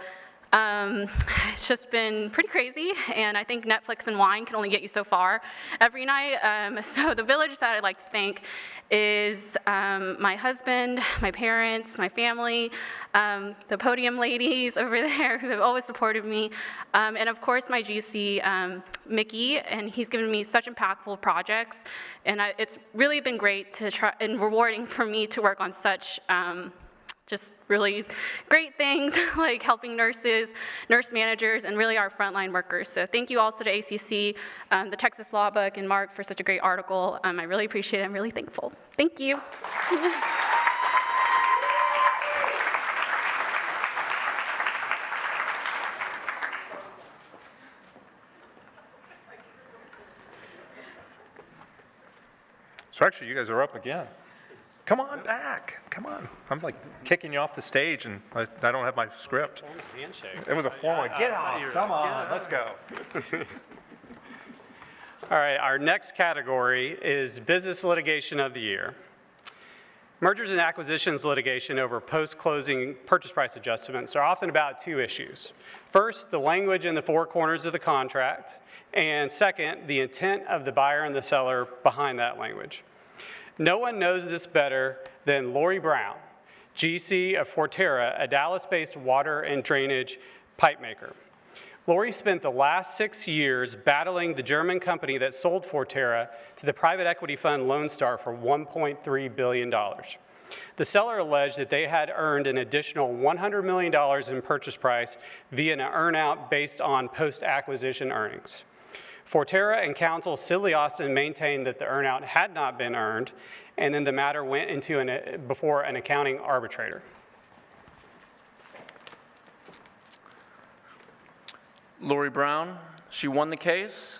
it's just been pretty crazy, and I think Netflix and wine can only get you so far every night. So the village that I'd like to thank is my husband, my parents, my family, the podium ladies over there who have always supported me, and of course my GC, Mickey, and he's given me such impactful projects, and it's really been great to try and rewarding for me to work on such just really great things like helping nurses, nurse managers, and really our frontline workers. So thank you also to ACC, the Texas Lawbook, and Mark for such a great article. I really appreciate it. I'm really thankful. Thank you. So actually, you guys are up again. Come on back, come on. I'm like kicking you off the stage and I don't have my script. It was a formal, get out, come on, let's go. All right, our next category is Business Litigation of the Year. Mergers and acquisitions litigation over post-closing purchase price adjustments are often about 2 issues. First, the language in the 4 corners of the contract, and second, the intent of the buyer and the seller behind that language. No one knows this better than Lori Brown, GC of Forterra, a Dallas-based water and drainage pipe maker. Lori spent the last 6 years battling the German company that sold Forterra to the private equity fund Lone Star for $1.3 billion. The seller alleged that they had earned an additional $100 million in purchase price via an earnout based on post-acquisition earnings. Forterra and Counsel Sidley Austin maintained that the earnout had not been earned, and then the matter went into before an accounting arbitrator. Lori Brown, she won the case,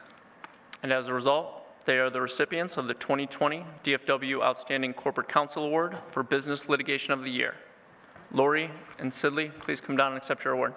and as a result, they are the recipients of the 2020 DFW Outstanding Corporate Counsel Award for Business Litigation of the Year. Lori and Sidley, please come down and accept your award.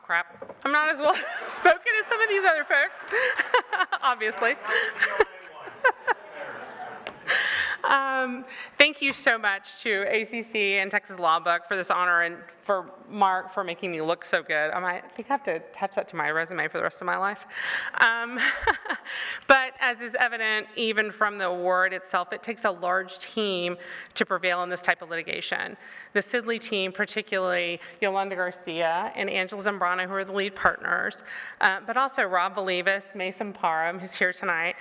Crap. I'm not as well spoken as some of these other folks, obviously. Thank you so much to ACC and Texas Lawbook for this honor, and for Mark for making me look so good. I think I have to attach that to my resume for the rest of my life. But as is evident, even from the award itself, it takes a large team to prevail in this type of litigation. The Sidley team, particularly Yolanda Garcia and Angela Zambrano, who are the lead partners, but also Rob Valivas, Mason Parham, who's here tonight,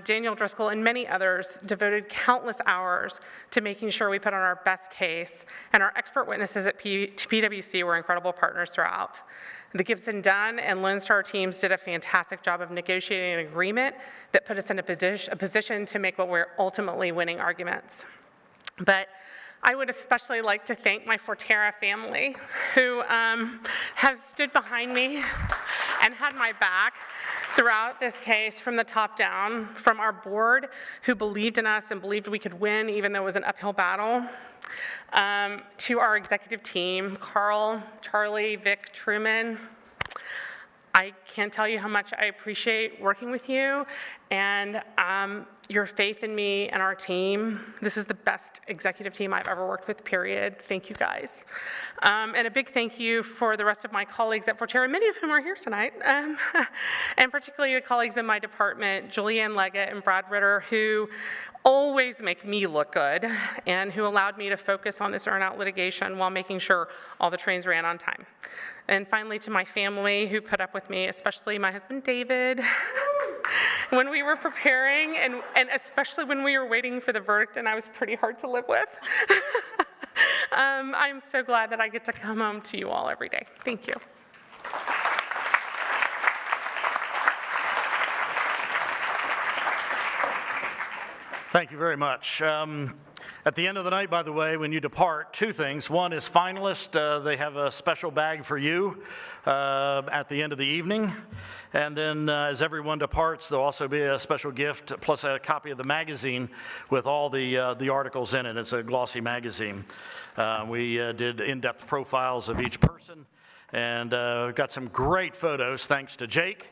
Daniel Driscoll, and many others devoted countless hours to making sure we put on our best case, and our expert witnesses at PwC were incredible partners throughout. The Gibson Dunn and Lone Star teams did a fantastic job of negotiating an agreement that put us in a position to make what we're ultimately winning arguments. But I would especially like to thank my Forterra family, who have stood behind me and had my back throughout this case from the top down, from our board, who believed in us and believed we could win even though it was an uphill battle, to our executive team, Carl, Charlie, Vic, Truman. I can't tell you how much I appreciate working with you and your faith in me and our team. This is the best executive team I've ever worked with, period. Thank you, guys. And a big thank you for the rest of my colleagues at Forterra, many of whom are here tonight, and particularly the colleagues in my department, Julianne Leggett and Brad Ritter, who always make me look good and who allowed me to focus on this earn-out litigation while making sure all the trains ran on time. And finally, to my family who put up with me, especially my husband, David, when we were preparing, and especially when we were waiting for the verdict, and I was pretty hard to live with. I'm so glad that I get to come home to you all every day. Thank you. Thank you very much. At the end of the night, by the way, when you depart, two things. One is finalists. They have a special bag for you at the end of the evening. And then as everyone departs, there'll also be a special gift plus a copy of the magazine with all the articles in it. It's a glossy magazine. We did in-depth profiles of each person and got some great photos thanks to Jake.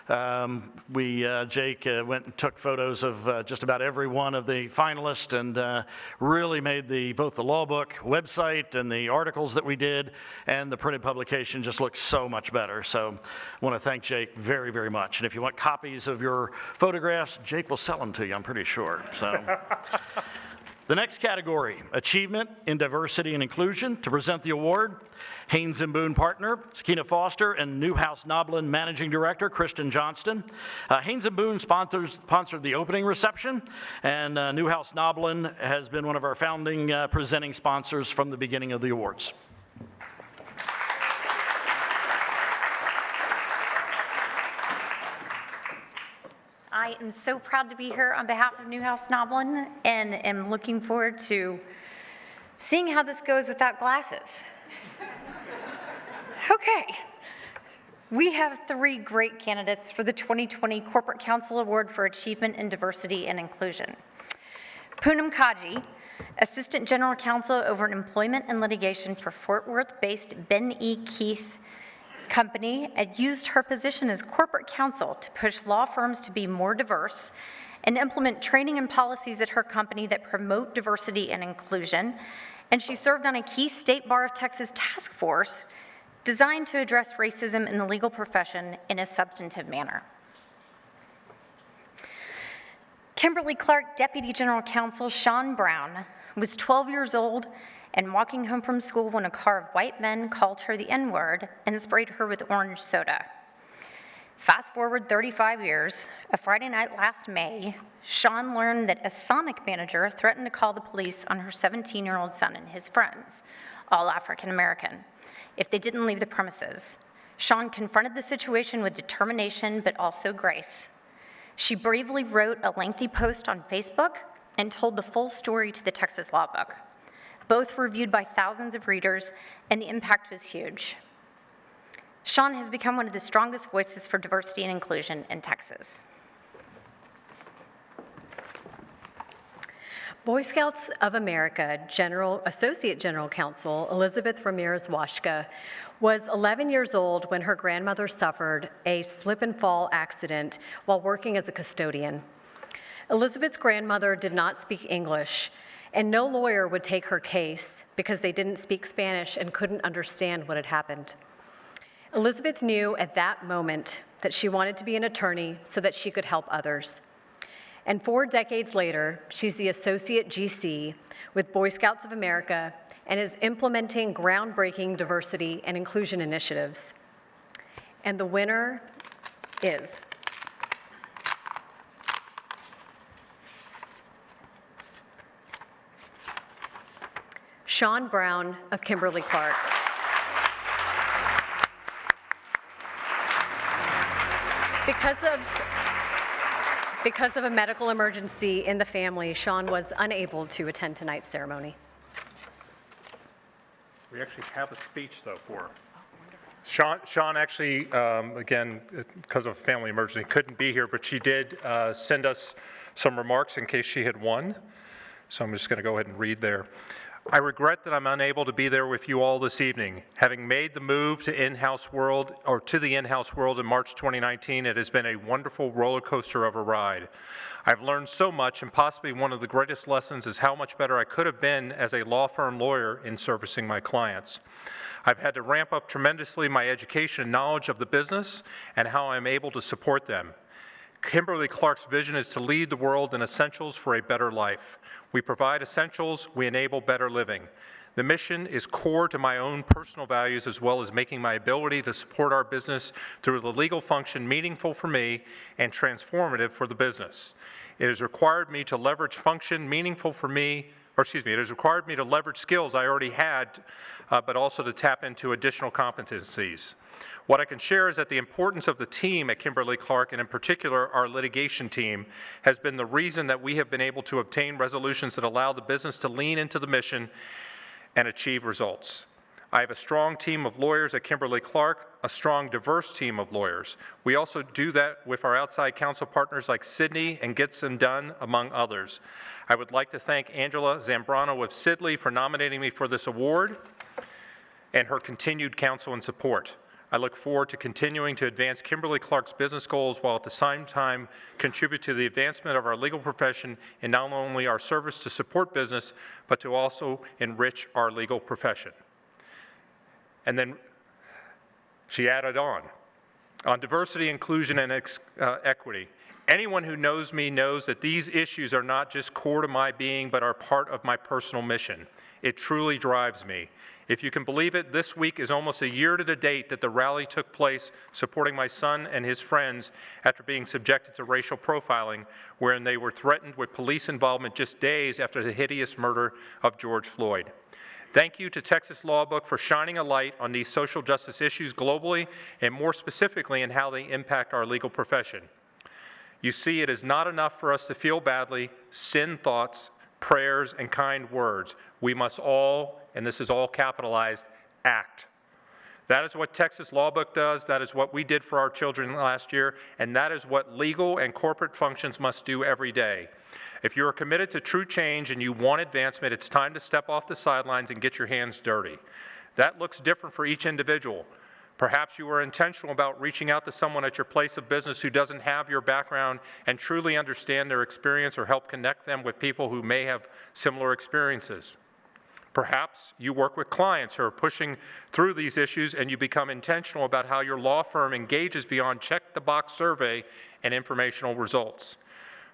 Jake went and took photos of just about every one of the finalists and really made both the Lawbook website and the articles that we did and the printed publication just look so much better. So I want to thank Jake very, very much. And if you want copies of your photographs, Jake will sell them to you, I'm pretty sure. So. The next category, Achievement in Diversity and Inclusion. To present the award, Haynes & Boone partner, Sakina Foster, and Newhouse Noblin Managing Director, Kristen Johnston. Haynes & Boone sponsored the opening reception, and Newhouse Noblin has been one of our founding presenting sponsors from the beginning of the awards. I am so proud to be here on behalf of Newhouse Noblin and am looking forward to seeing how this goes without glasses. Okay. We have 3 great candidates for the 2020 Corporate Counsel Award for Achievement in Diversity and Inclusion. Poonam Kaji, Assistant General Counsel over Employment and Litigation for Fort Worth-based Ben E. Keith Company, and used her position as corporate counsel to push law firms to be more diverse and implement training and policies at her company that promote diversity and inclusion. And she served on a key State Bar of Texas task force designed to address racism in the legal profession in a substantive manner. Kimberly Clark Deputy General Counsel Sean Brown was 12 years old and walking home from school when a car of white men called her the N-word and sprayed her with orange soda. Fast forward 35 years, a Friday night last May, Sean learned that a Sonic manager threatened to call the police on her 17-year-old son and his friends, all African American, if they didn't leave the premises. Sean confronted the situation with determination, but also grace. She bravely wrote a lengthy post on Facebook and told the full story to the Texas Lawbook. Both were viewed by thousands of readers, and the impact was huge. Sean has become one of the strongest voices for diversity and inclusion in Texas. Boy Scouts of America Associate General Counsel Elizabeth Ramirez-Washka was 11 years old when her grandmother suffered a slip and fall accident while working as a custodian. Elizabeth's grandmother did not speak English, and no lawyer would take her case because they didn't speak Spanish and couldn't understand what had happened. Elizabeth knew at that moment that she wanted to be an attorney so that she could help others. And 4 decades later, she's the Associate GC with Boy Scouts of America and is implementing groundbreaking diversity and inclusion initiatives. And the winner is Sean Brown of Kimberly Clark. Because of a medical emergency in the family, Sean was unable to attend tonight's ceremony. We actually have a speech, though, for her. Sean actually, again, because of a family emergency, couldn't be here, but she did send us some remarks in case she had won. So I'm just going to go ahead and read there. I regret that I'm unable to be there with you all this evening. Having made the move to the in-house world in March 2019, it has been a wonderful roller coaster of a ride. I've learned so much, and possibly one of the greatest lessons is how much better I could have been as a law firm lawyer in servicing my clients. I've had to ramp up tremendously my education and knowledge of the business and how I'm able to support them. Kimberly Clark's vision is to lead the world in essentials for a better life. We provide essentials, we enable better living. The mission is core to my own personal values, as well as making my ability to support our business through the legal function meaningful for me and transformative for the business. It has required me to leverage function meaningful for me, it has required me to leverage skills I already had, but also to tap into additional competencies. What I can share is that the importance of the team at Kimberly Clark, and in particular our litigation team, has been the reason that we have been able to obtain resolutions that allow the business to lean into the mission and achieve results. I have a strong team of lawyers at Kimberly Clark, a strong, diverse team of lawyers. We also do that with our outside counsel partners like Sidney and Gitson Dunn, among others. I would like to thank Angela Zambrano of Sidley for nominating me for this award and her continued counsel and support. I look forward to continuing to advance Kimberly Clark's business goals while at the same time contribute to the advancement of our legal profession in not only our service to support business, but to also enrich our legal profession. And then she added on diversity, inclusion, and equity. Anyone who knows me knows that these issues are not just core to my being, but are part of my personal mission. It truly drives me. If you can believe it, this week is almost a year to the date that the rally took place supporting my son and his friends after being subjected to racial profiling, wherein they were threatened with police involvement just days after the hideous murder of George Floyd. Thank you to Texas Lawbook for shining a light on these social justice issues globally, and more specifically in how they impact our legal profession. You see, it is not enough for us to feel badly, send thoughts, prayers, and kind words. We must all, and this is all capitalized, act. That is what Texas Lawbook does. That is what we did for our children last year, and that is what legal and corporate functions must do every day. If you are committed to true change and you want advancement, it's time to step off the sidelines and get your hands dirty. That looks different for each individual. Perhaps you are intentional about reaching out to someone at your place of business who doesn't have your background and truly understand their experience, or help connect them with people who may have similar experiences. Perhaps you work with clients who are pushing through these issues, and you become intentional about how your law firm engages beyond check-the-box survey and informational results.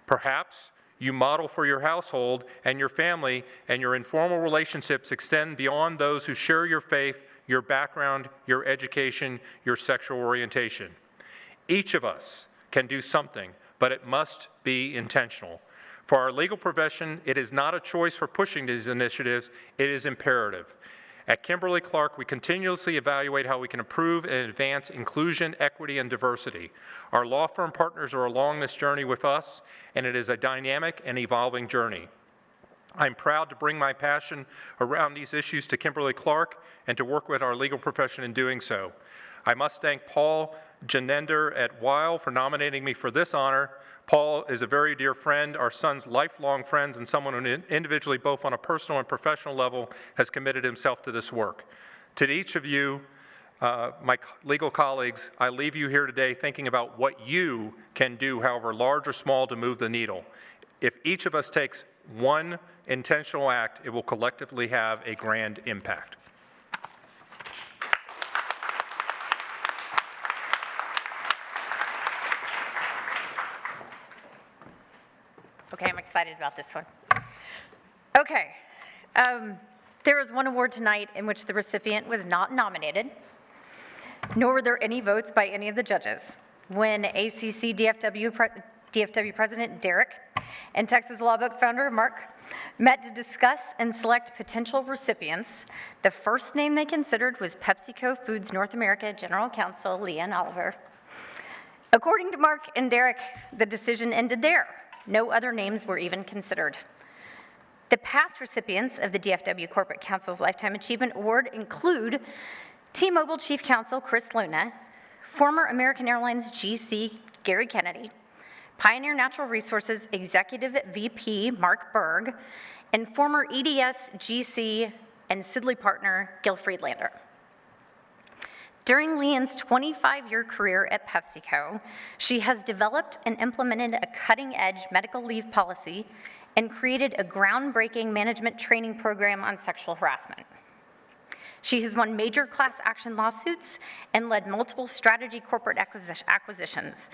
Perhaps you model for your household and your family, and your informal relationships extend beyond those who share your faith, your background, your education, your sexual orientation. Each of us can do something, but it must be intentional. For our legal profession, it is not a choice for pushing these initiatives, it is imperative. At Kimberly-Clark, we continuously evaluate how we can improve and advance inclusion, equity, and diversity. Our law firm partners are along this journey with us, and it is a dynamic and evolving journey. I'm proud to bring my passion around these issues to Kimberly-Clark and to work with our legal profession in doing so. I must thank Paul Janender at Weil for nominating me for this honor. Paul is a very dear friend, our son's lifelong friend, and someone who individually, both on a personal and professional level, has committed himself to this work. To each of you, my legal colleagues, I leave you here today thinking about what you can do, however large or small, to move the needle. If each of us takes one intentional act, it will collectively have a grand impact. Okay, I'm excited about this one. Okay, there is one award tonight in which the recipient was not nominated, nor were there any votes by any of the judges. When ACC-DFW President Derek and Texas Lawbook founder Mark met to discuss and select potential recipients, the first name they considered was PepsiCo Foods North America General Counsel Leanne Oliver. According to Mark and Derek, the decision ended there. No other names were even considered. The past recipients of the DFW Corporate Counsel's Lifetime Achievement Award include T-Mobile Chief Counsel Chris Luna, former American Airlines GC Gary Kennedy, Pioneer Natural Resources Executive VP Mark Berg, and former EDS GC and Sidley partner Gil Friedlander. During Leanne's 25-year career at PepsiCo, she has developed and implemented a cutting-edge medical leave policy and created a groundbreaking management training program on sexual harassment. She has won major class action lawsuits and led multiple strategy corporate acquisitions.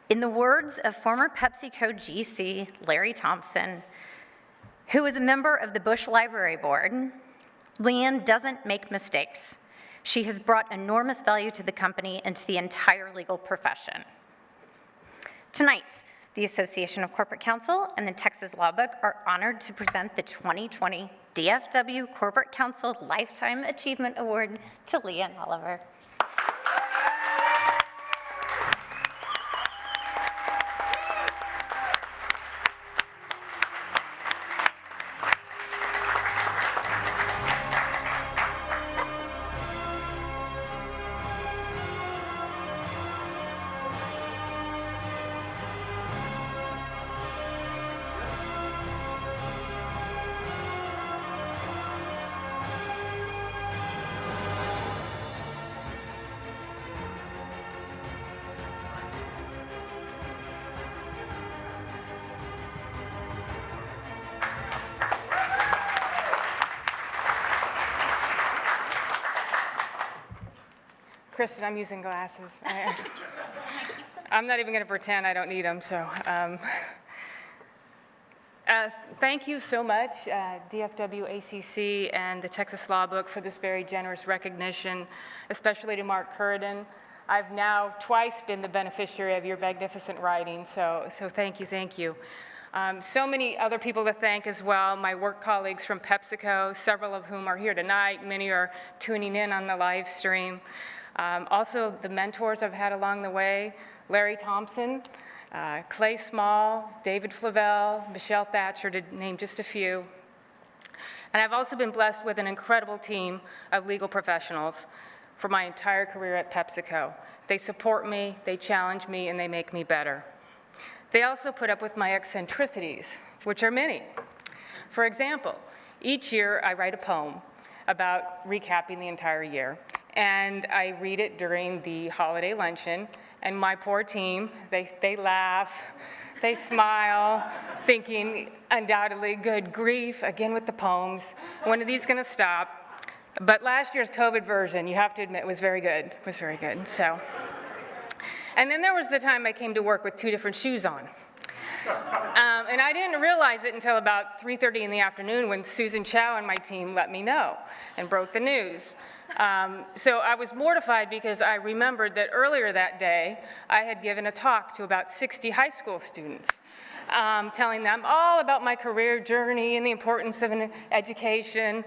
In the words of former PepsiCo GC Larry Thompson, who is a member of the Bush Library Board, Leanne doesn't make mistakes. She has brought enormous value to the company and to the entire legal profession. Tonight, the Association of Corporate Counsel and the Texas Lawbook are honored to present the 2020 DFW Corporate Counsel Lifetime Achievement Award to Leanne Oliver. Kristen, I'm using glasses. I'm not even going to pretend I don't need them, so. Thank you so much, DFW, ACC, and the Texas Lawbook for this very generous recognition, especially to Mark Curridon. I've now twice been the beneficiary of your magnificent writing, so thank you, thank you. So many other people to thank as well, my work colleagues from PepsiCo, several of whom are here tonight, many are tuning in on the live stream. Also, the mentors I've had along the way, Larry Thompson, Clay Small, David Flavel, Michelle Thatcher, to name just a few. And I've also been blessed with an incredible team of legal professionals for my entire career at PepsiCo. They support me, they challenge me, and they make me better. They also put up with my eccentricities, which are many. For example, each year I write a poem about recapping the entire year, and I read it during the holiday luncheon, and my poor team, they laugh, they smile, thinking undoubtedly, good grief, again with the poems, when are these gonna stop? But last year's COVID version, you have to admit, was very good, so. And then there was the time I came to work with 2 different shoes on. And I didn't realize it until about 3:30 in the afternoon when Susan Chow and my team let me know and broke the news. So I was mortified because I remembered that earlier that day, I had given a talk to about 60 high school students, telling them all about my career journey and the importance of an education.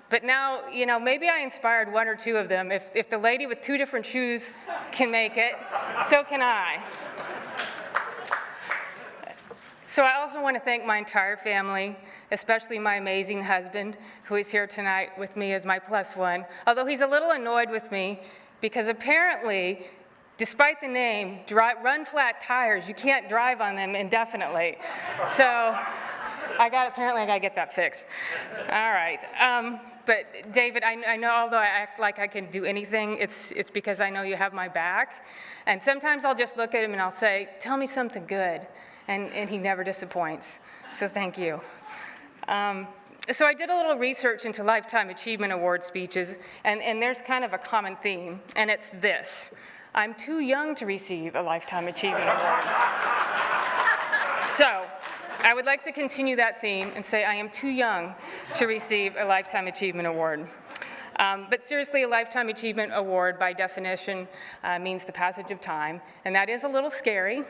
But now, maybe I inspired 1 or 2 of them. If the lady with 2 different shoes can make it, so can I. So I also want to thank my entire family, especially my amazing husband, who is here tonight with me as my +1, although he's a little annoyed with me because apparently, despite the name, run flat tires, you can't drive on them indefinitely. So apparently I got to get that fixed. All right. But David, I know although I act like I can do anything, it's because I know you have my back. And sometimes I'll just look at him and I'll say, tell me something good. And he never disappoints, so thank you. So I did a little research into Lifetime Achievement Award speeches, and there's kind of a common theme, and it's this: I'm too young to receive a Lifetime Achievement Award. So I would like to continue that theme and say I am too young to receive a Lifetime Achievement Award. But seriously, a Lifetime Achievement Award, by definition, means the passage of time, and that is a little scary.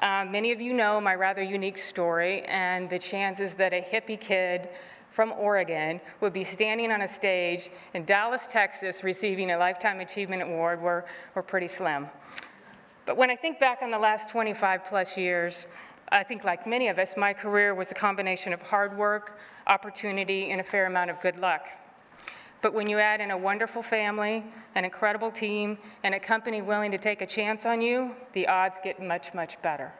Many of you know my rather unique story, and the chances that a hippie kid from Oregon would be standing on a stage in Dallas, Texas, receiving a Lifetime Achievement Award were pretty slim. But when I think back on the last 25+ years, I think like many of us, my career was a combination of hard work, opportunity, and a fair amount of good luck. But when you add in a wonderful family, an incredible team, and a company willing to take a chance on you, the odds get much, much better.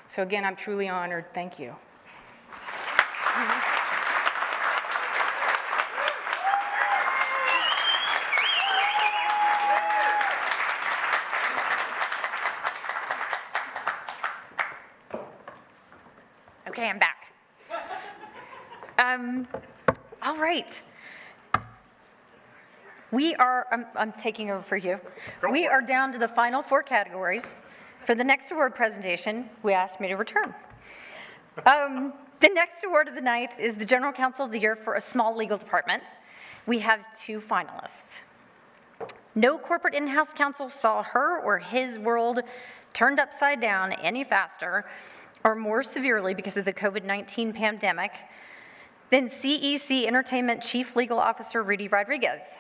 So again, I'm truly honored. Thank you. Okay, I'm back. All right. I'm taking over for you. We are down to the final 4 categories. For the next award presentation, we asked me to return. The next award of the night is the General Counsel of the Year for a small legal department. We have 2 finalists. No corporate in-house counsel saw her or his world turned upside down any faster or more severely because of the COVID-19 pandemic than CEC Entertainment Chief Legal Officer Rudy Rodriguez.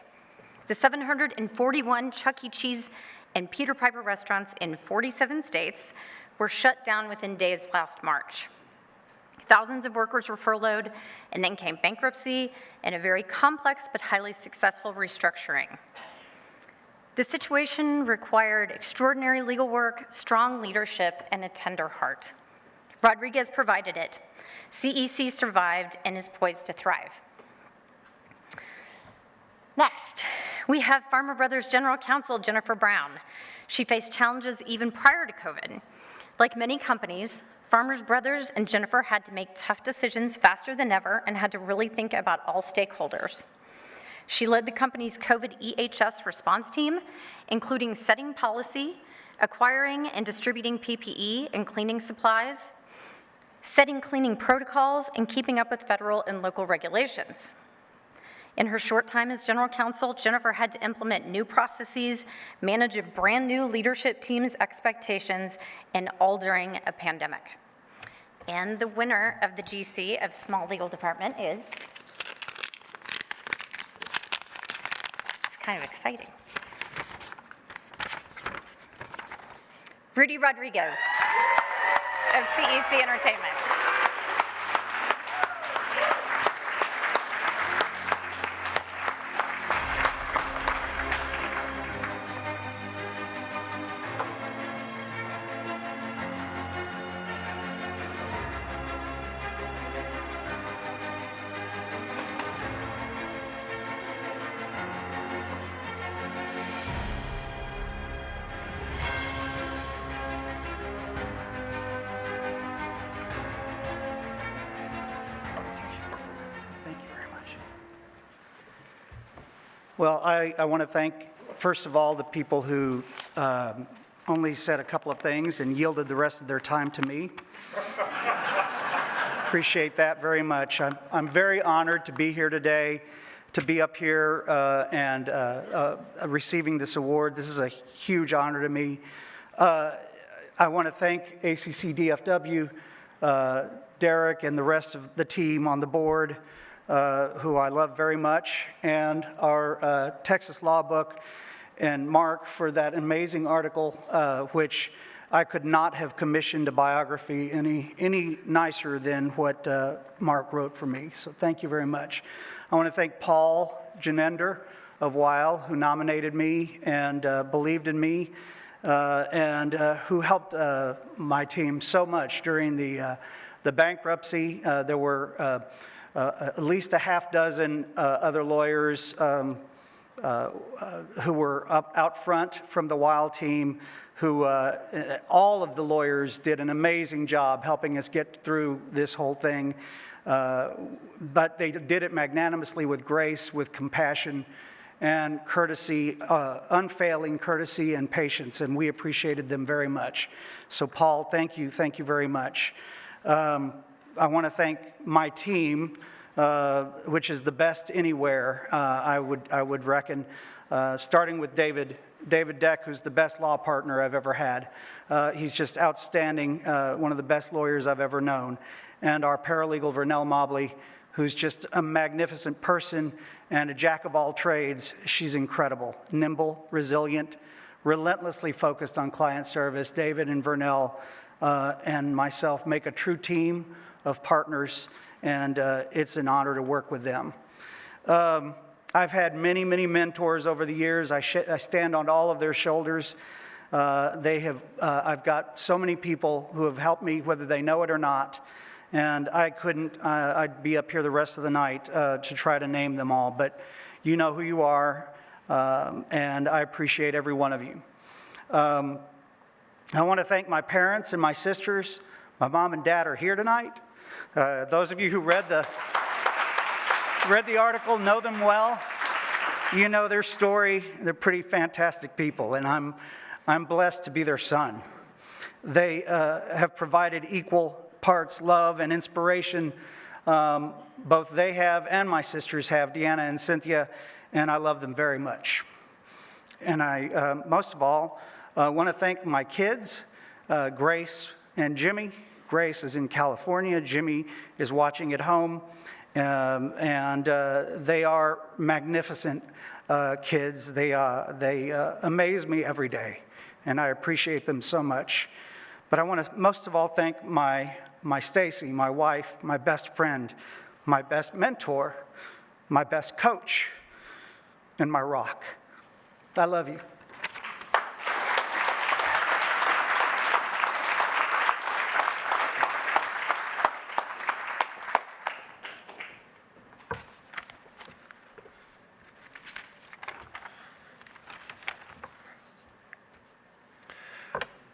The 741 Chuck E. Cheese and Peter Piper restaurants in 47 states were shut down within days last March. Thousands of workers were furloughed, and then came bankruptcy and a very complex but highly successful restructuring. The situation required extraordinary legal work, strong leadership, and a tender heart. Rodriguez provided it. CEC survived and is poised to thrive. Next, we have Farmer Brothers General Counsel Jennifer Brown. She faced challenges even prior to COVID. Like many companies, Farmer Brothers and Jennifer had to make tough decisions faster than ever and had to really think about all stakeholders. She led the company's COVID EHS response team, including setting policy, acquiring and distributing PPE and cleaning supplies, setting cleaning protocols, and keeping up with federal and local regulations. In her short time as general counsel, Jennifer had to implement new processes, manage a brand new leadership team's expectations, and all during a pandemic. And the winner of the GC of Small Legal Department is, it's kind of exciting, Rudy Rodriguez. of CEC Entertainment. Well, I want to thank, first of all, the people who only said a couple of things and yielded the rest of their time to me. Appreciate that very much. I'm very honored to be here today, to be up here and receiving this award. This is a huge honor to me. I want to thank ACC-DFW, Derek, and the rest of the team on the board, who I love very much, and our Texas Lawbook and Mark for that amazing article, which I could not have commissioned a biography any nicer than what Mark wrote for me. So thank you very much. I want to thank Paul Janender of Weil, who nominated me and believed in me, and who helped my team so much during the bankruptcy. There were at least a half dozen other lawyers who were out front from the Weil team, who all of the lawyers did an amazing job helping us get through this whole thing. But they did it magnanimously with grace, with compassion and courtesy, unfailing courtesy and patience, and we appreciated them very much. So Paul, thank you very much. I want to thank my team, which is the best anywhere, I would reckon, starting with David Deck, who's the best law partner I've ever had. He's just outstanding, one of the best lawyers I've ever known. And our paralegal, Vernell Mobley, who's just a magnificent person and a jack of all trades. She's incredible, nimble, resilient, relentlessly focused on client service. David and Vernell and myself make a true team of partners, and it's an honor to work with them. I've had many mentors over the years. I stand on all of their shoulders. I've got so many people who have helped me, whether they know it or not, and I'd be up here the rest of the night to try to name them all, but you know who you are, and I appreciate every one of you. I want to thank my parents and my sisters. My mom and dad are here tonight. Those of you who read the article know them well. You know their story. They're pretty fantastic people, and I'm blessed to be their son. They have provided equal parts love and inspiration. Both they have and my sisters have, Deanna and Cynthia, and I love them very much. And I, most of all, want to thank my kids, Grace and Jimmy. Grace is in California. Jimmy is watching at home. And they are magnificent kids. They amaze me every day, and I appreciate them so much. But I want to most of all thank my Stacy, my wife, my best friend, my best mentor, my best coach, and my rock. I love you.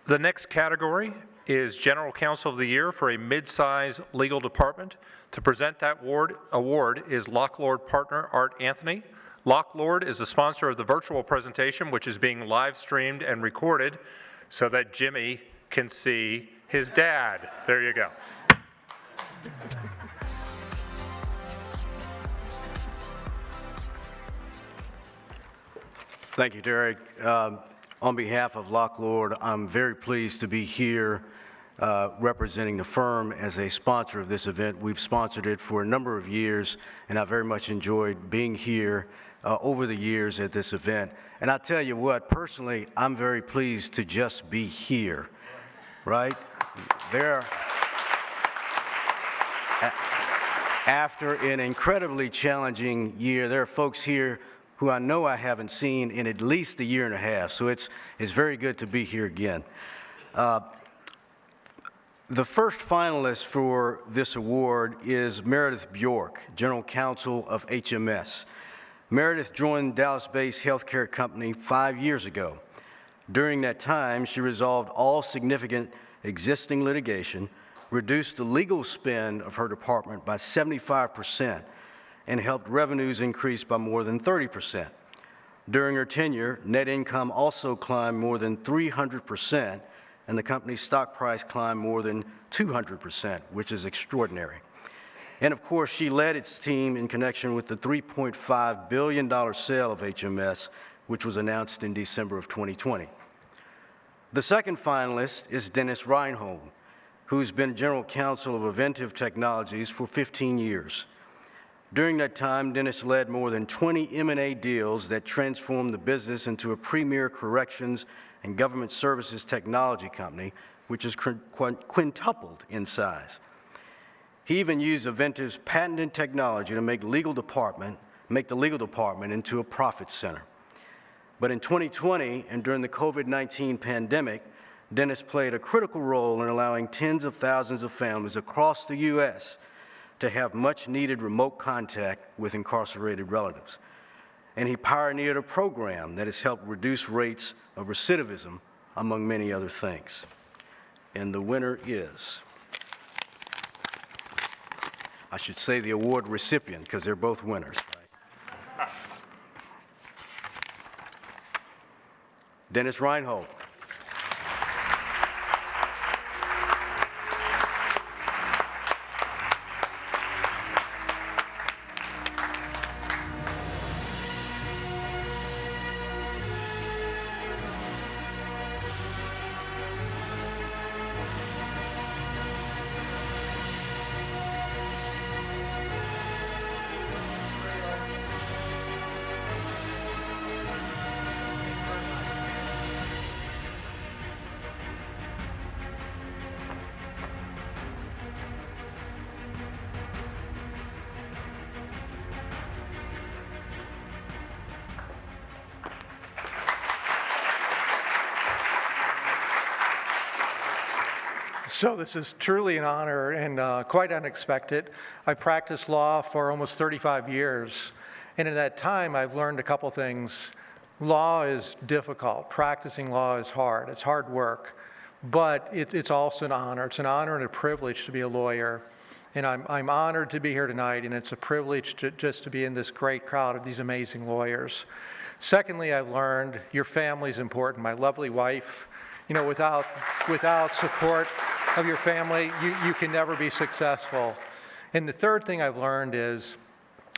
The next category is General Counsel of the Year for a mid-size legal department. To present that award is Lock Lord partner Art Anthony. Lock Lord is the sponsor of the virtual presentation, which is being live streamed and recorded so that Jimmy can see his dad. There you go. Thank you, Derek. On behalf of Lock Lord, I'm very pleased to be here representing the firm as a sponsor of this event. We've sponsored it for a number of years, and I very much enjoyed being here over the years at this event. And I tell you what, personally, I'm very pleased to just be here, right? After an incredibly challenging year, there are folks here who I know I haven't seen in at least a year and a half, so it's very good to be here again. The first finalist for this award is Meredith Bjork, General Counsel of HMS. Meredith joined Dallas-based healthcare company 5 years ago. During that time, she resolved all significant existing litigation, reduced the legal spend of her department by 75%, and helped revenues increase by more than 30%. During her tenure, net income also climbed more than 300%, and the company's stock price climbed more than 200%, which is extraordinary. And of course, she led its team in connection with the $3.5 billion sale of HMS, which was announced in December of 2020. The second finalist is Dennis Reinhold, who's been General Counsel of Inventive Technologies for 15 years. During that time, Dennis led more than 20 M&A deals that transformed the business into a premier corrections and government services technology company, which is quintupled in size. He even used Inventive's patented technology to make the legal department into a profit center. But in 2020 and during the COVID-19 pandemic, Dennis played a critical role in allowing tens of thousands of families across the U.S. to have much-needed remote contact with incarcerated relatives. And he pioneered a program that has helped reduce rates of recidivism, among many other things. And the winner is, I should say the award recipient, because they're both winners, right? Dennis Reinhold. So this is truly an honor and quite unexpected. I practiced law for almost 35 years, and in that time I've learned a couple things. Law is difficult. Practicing law is hard. It's hard work, but it's also an honor. It's an honor and a privilege to be a lawyer, and I'm honored to be here tonight, and it's a privilege just to be in this great crowd of these amazing lawyers. Secondly, I've learned your family's important. My lovely wife, you know, without support of your family, you can never be successful. And the third thing I've learned is,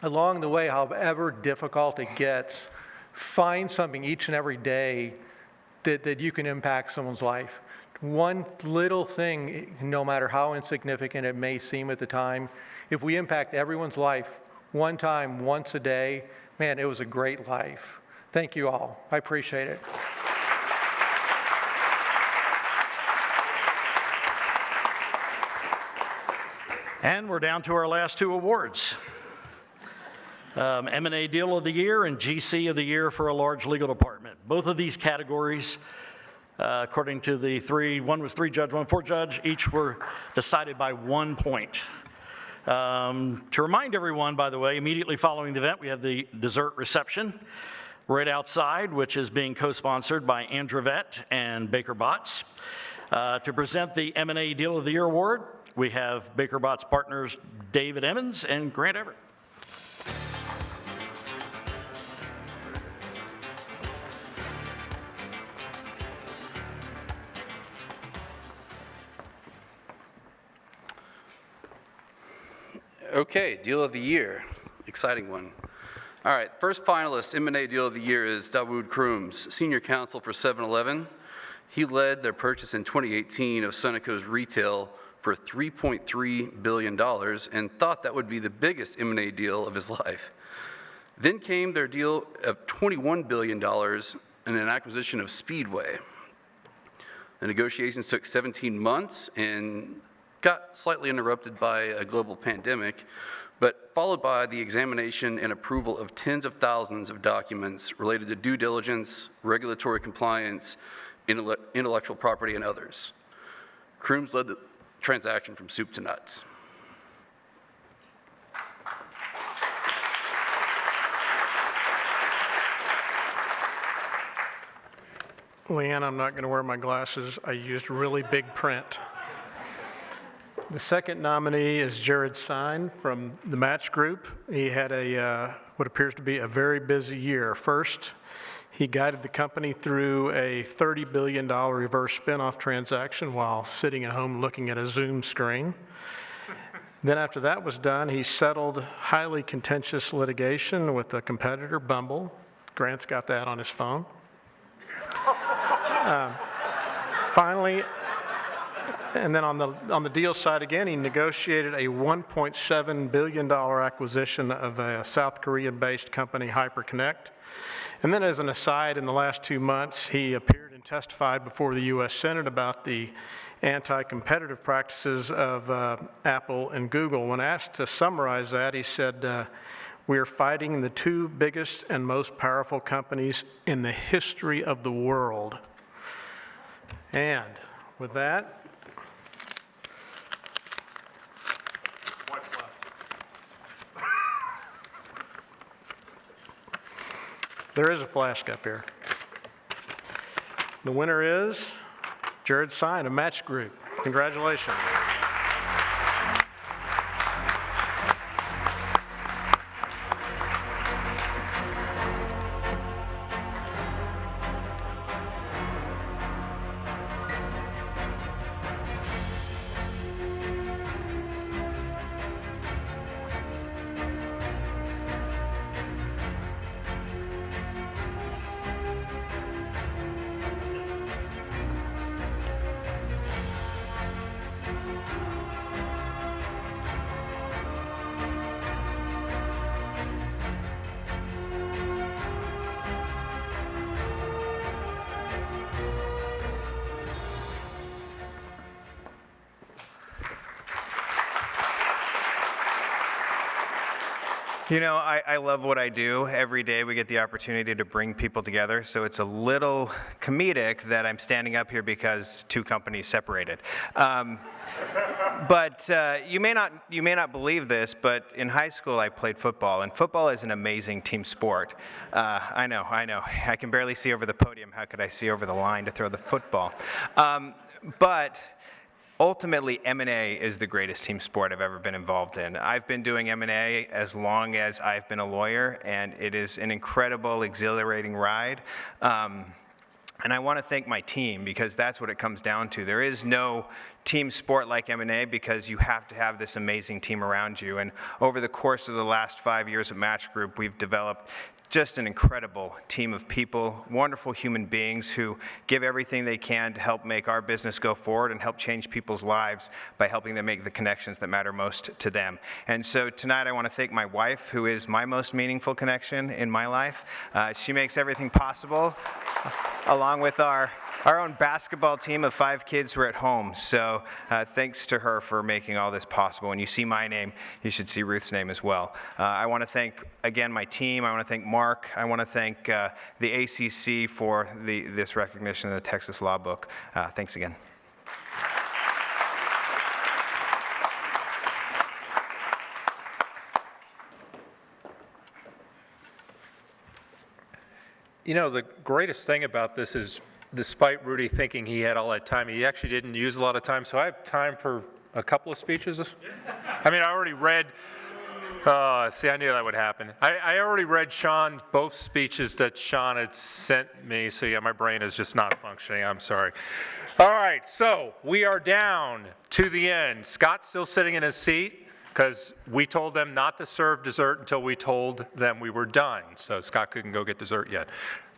along the way, however difficult it gets, find something each and every day that you can impact someone's life. One little thing, no matter how insignificant it may seem at the time, if we impact everyone's life one time, once a day, man, it was a great life. Thank you all. I appreciate it. And we're down to our last two awards. M&A Deal of the Year and GC of the Year for a large legal department. Both of these categories, according to the three, one was 3-judge, 1 4-judge, each were decided by 1 point. To remind everyone, by the way, immediately following the event, we have the dessert reception right outside, which is being co-sponsored by Andrevet and Baker Botts. To present the M&A Deal of the Year award, we have Baker Botts partners David Emmons and Grant Everett. Okay, Deal of the Year, exciting one. All right, first finalist, M&A Deal of the Year is Dawood Crooms, Senior Counsel for 7-Eleven. He led their purchase in 2018 of Sunoco's retail for $3.3 billion and thought that would be the biggest M&A deal of his life. Then came their deal of $21 billion and an acquisition of Speedway. The negotiations took 17 months and got slightly interrupted by a global pandemic, but followed by the examination and approval of tens of thousands of documents related to due diligence, regulatory compliance, intellectual property, and others. Crooms led the transaction from soup to nuts. Leanne, I'm not going to wear my glasses. I used really big print. The second nominee is Jared Sine from the Match Group. He had what appears to be a very busy year. First, he guided the company through a $30 billion reverse spinoff transaction while sitting at home looking at a Zoom screen. Then after that was done, he settled highly contentious litigation with a competitor, Bumble. Grant's got that on his phone. Finally, and then on the deal side again, he negotiated a $1.7 billion acquisition of a South Korean-based company, Hyperconnect. And then as an aside, in the last 2 months, he appeared and testified before the U.S. Senate about the anti-competitive practices of Apple and Google. When asked to summarize that, he said, "We are fighting the two biggest and most powerful companies in the history of the world." And with that, there is a flask up here. The winner is Jared Sine of Match Group. Congratulations. You know, I love what I do. Every day we get the opportunity to bring people together, so it's a little comedic that I'm standing up here because two companies separated. But you may not believe this, but in high school I played football, and football is an amazing team sport. I know. I can barely see over the podium. How could I see over the line to throw the football? But ultimately, M&A is the greatest team sport I've ever been involved in. I've been doing M&A as long as I've been a lawyer, and it is an incredible, exhilarating ride. And I want to thank my team, because that's what it comes down to. There is no team sport like M&A because you have to have this amazing team around you. And over the course of the last 5 years at Match Group, we've developed just an incredible team of people, wonderful human beings who give everything they can to help make our business go forward and help change people's lives by helping them make the connections that matter most to them. And so tonight I want to thank my wife, who is my most meaningful connection in my life. She makes everything possible, along with our own basketball team of 5 kids who are at home. So thanks to her for making all this possible. When you see my name, you should see Ruth's name as well. I want to thank, again, my team. I want to thank Mark. I want to thank the ACC for this recognition of the Texas Lawbook. Thanks again. You know, the greatest thing about this is, despite Rudy thinking he had all that time, he actually didn't use a lot of time, so I have time for a couple of speeches. I mean, I already read, see, I knew that would happen. I already read Sean, both speeches that Sean had sent me, so yeah, my brain is just not functioning, I'm sorry. All right, so we are down to the end. Scott's still sitting in his seat, because we told them not to serve dessert until we told them we were done. So Scott couldn't go get dessert yet.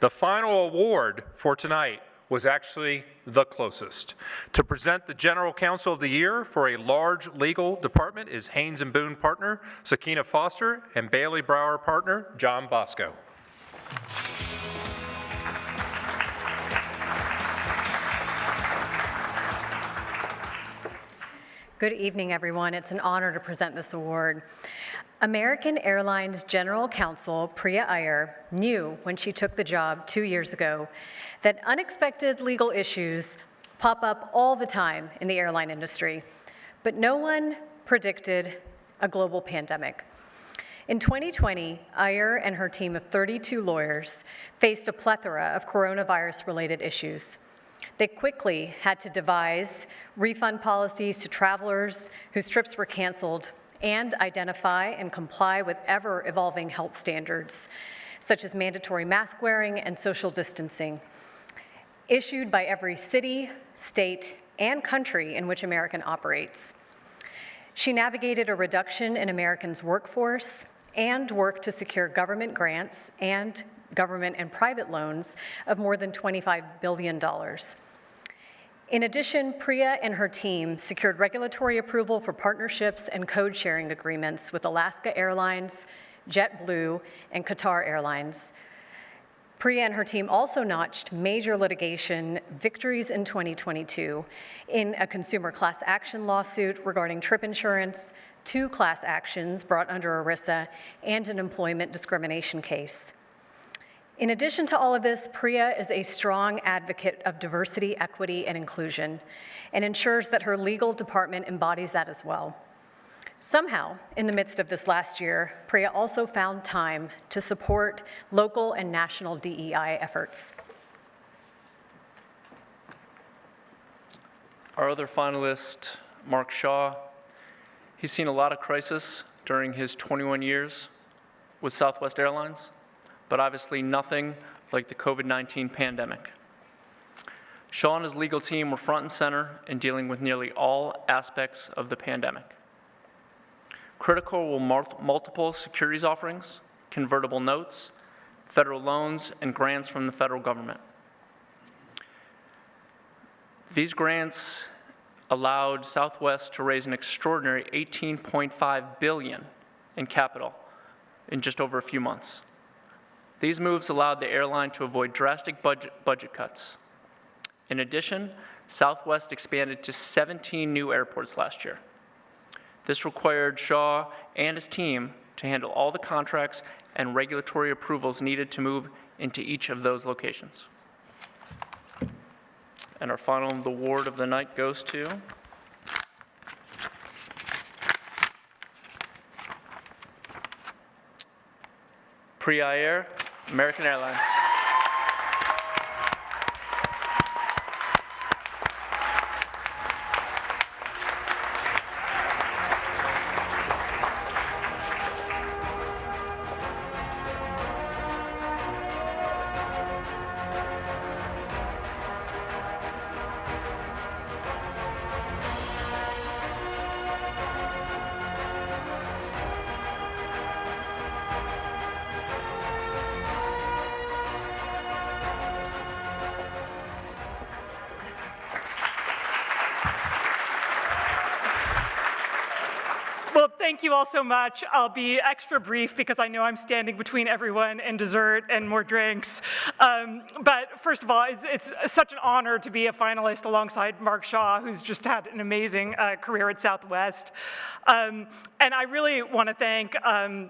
The final award for tonight was actually the closest. To present the General Counsel of the Year for a large legal department is Haynes & Boone partner, Sakina Foster, and Bailey Brower partner, John Bosco. Good evening, everyone. It's an honor to present this award. American Airlines General Counsel Priya Iyer knew when she took the job 2 years ago that unexpected legal issues pop up all the time in the airline industry, but no one predicted a global pandemic. In 2020, Iyer and her team of 32 lawyers faced a plethora of coronavirus-related issues. They quickly had to devise refund policies to travelers whose trips were canceled and identify and comply with ever-evolving health standards, such as mandatory mask wearing and social distancing, issued by every city, state, and country in which American operates. She navigated a reduction in Americans' workforce and worked to secure government grants and government and private loans of more than $25 billion. In addition, Priya and her team secured regulatory approval for partnerships and code-sharing agreements with Alaska Airlines, JetBlue, and Qatar Airlines. Priya and her team also notched major litigation victories in 2022 in a consumer class action lawsuit regarding trip insurance, 2 class actions brought under ERISA, and an employment discrimination case. In addition to all of this, Priya is a strong advocate of diversity, equity, and inclusion, and ensures that her legal department embodies that as well. Somehow, in the midst of this last year, Priya also found time to support local and national DEI efforts. Our other finalist, Mark Shaw, he's seen a lot of crisis during his 21 years with Southwest Airlines, but obviously nothing like the COVID-19 pandemic. Shaw and his legal team were front and center in dealing with nearly all aspects of the pandemic. Critical were multiple securities offerings, convertible notes, federal loans, and grants from the federal government. These grants allowed Southwest to raise an extraordinary $18.5 billion in capital in just over a few months. These moves allowed the airline to avoid drastic budget cuts. In addition, Southwest expanded to 17 new airports last year. This required Shaw and his team to handle all the contracts and regulatory approvals needed to move into each of those locations. And our final award of the night goes to Priya Iyer, American Airlines. Well, thank you all so much. I'll be extra brief because I know I'm standing between everyone and dessert and more drinks. But first of all, it's such an honor to be a finalist alongside Mark Shaw, who's just had an amazing career at Southwest. And I really want to thank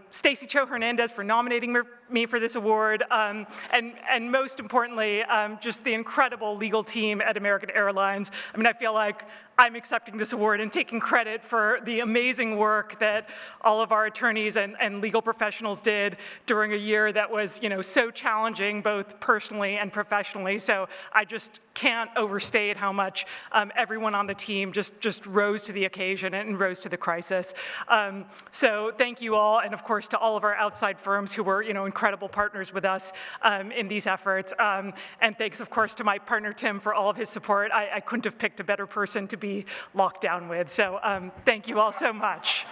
Stacy Cho Hernandez for nominating me for this award, and most importantly, just the incredible legal team at American Airlines. I mean, I feel like I'm accepting this award and taking credit for the amazing work that all of our attorneys and legal professionals did during a year that was, so challenging, both personally and professionally. So I just can't overstate how much everyone on the team just rose to the occasion and rose to the crisis. So thank you all, and of course to all of our outside firms who were, incredible partners with us in these efforts. And thanks, of course, to my partner Tim for all of his support. I couldn't have picked a better person to be locked down with. So thank you all so much.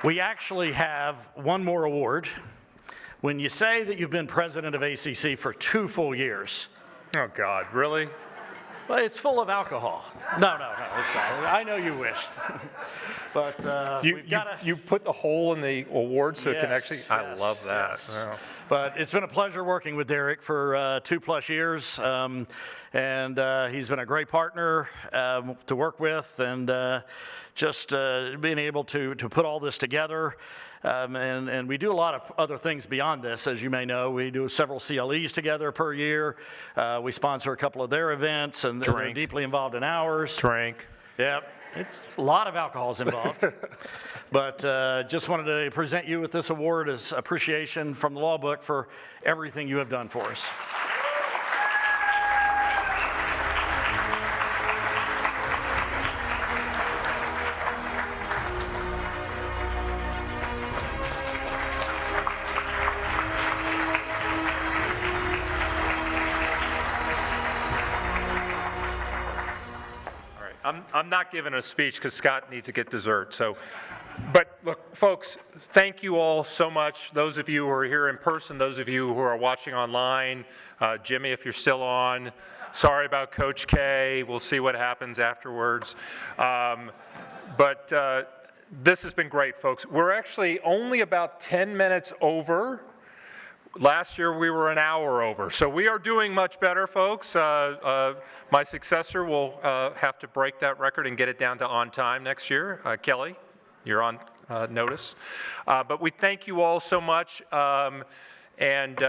We actually have one more award. When you say that you've been president of ACC for 2 full years. Oh, God, really? Well, it's full of alcohol. No. I know you wished. But You put the hole in the award so it can actually, I love that. Yes. Wow. But it's been a pleasure working with Derek for 2+ years. And he's been a great partner to work with, and just being able to put all this together. And we do a lot of other things beyond this, as you may know. We do several CLEs together per year. We sponsor a couple of their events, and they're deeply involved in ours. Drink. Yep. It's a lot of alcohol's involved. But just wanted to present you with this award as appreciation from the Lawbook for everything you have done for us. I'm not giving a speech because Scott needs to get dessert. So, but look, folks, thank you all so much. Those of you who are here in person, those of you who are watching online, Jimmy, if you're still on, sorry about Coach K. We'll see what happens afterwards. But this has been great, folks. We're actually only about 10 minutes over. Last year, we were an hour over. So we are doing much better, folks. My successor will have to break that record and get it down to on time next year. Kelly, you're on notice. But we thank you all so much. And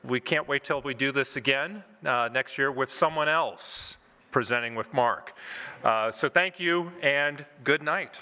we can't wait till we do this again next year with someone else presenting with Mark. So thank you and good night.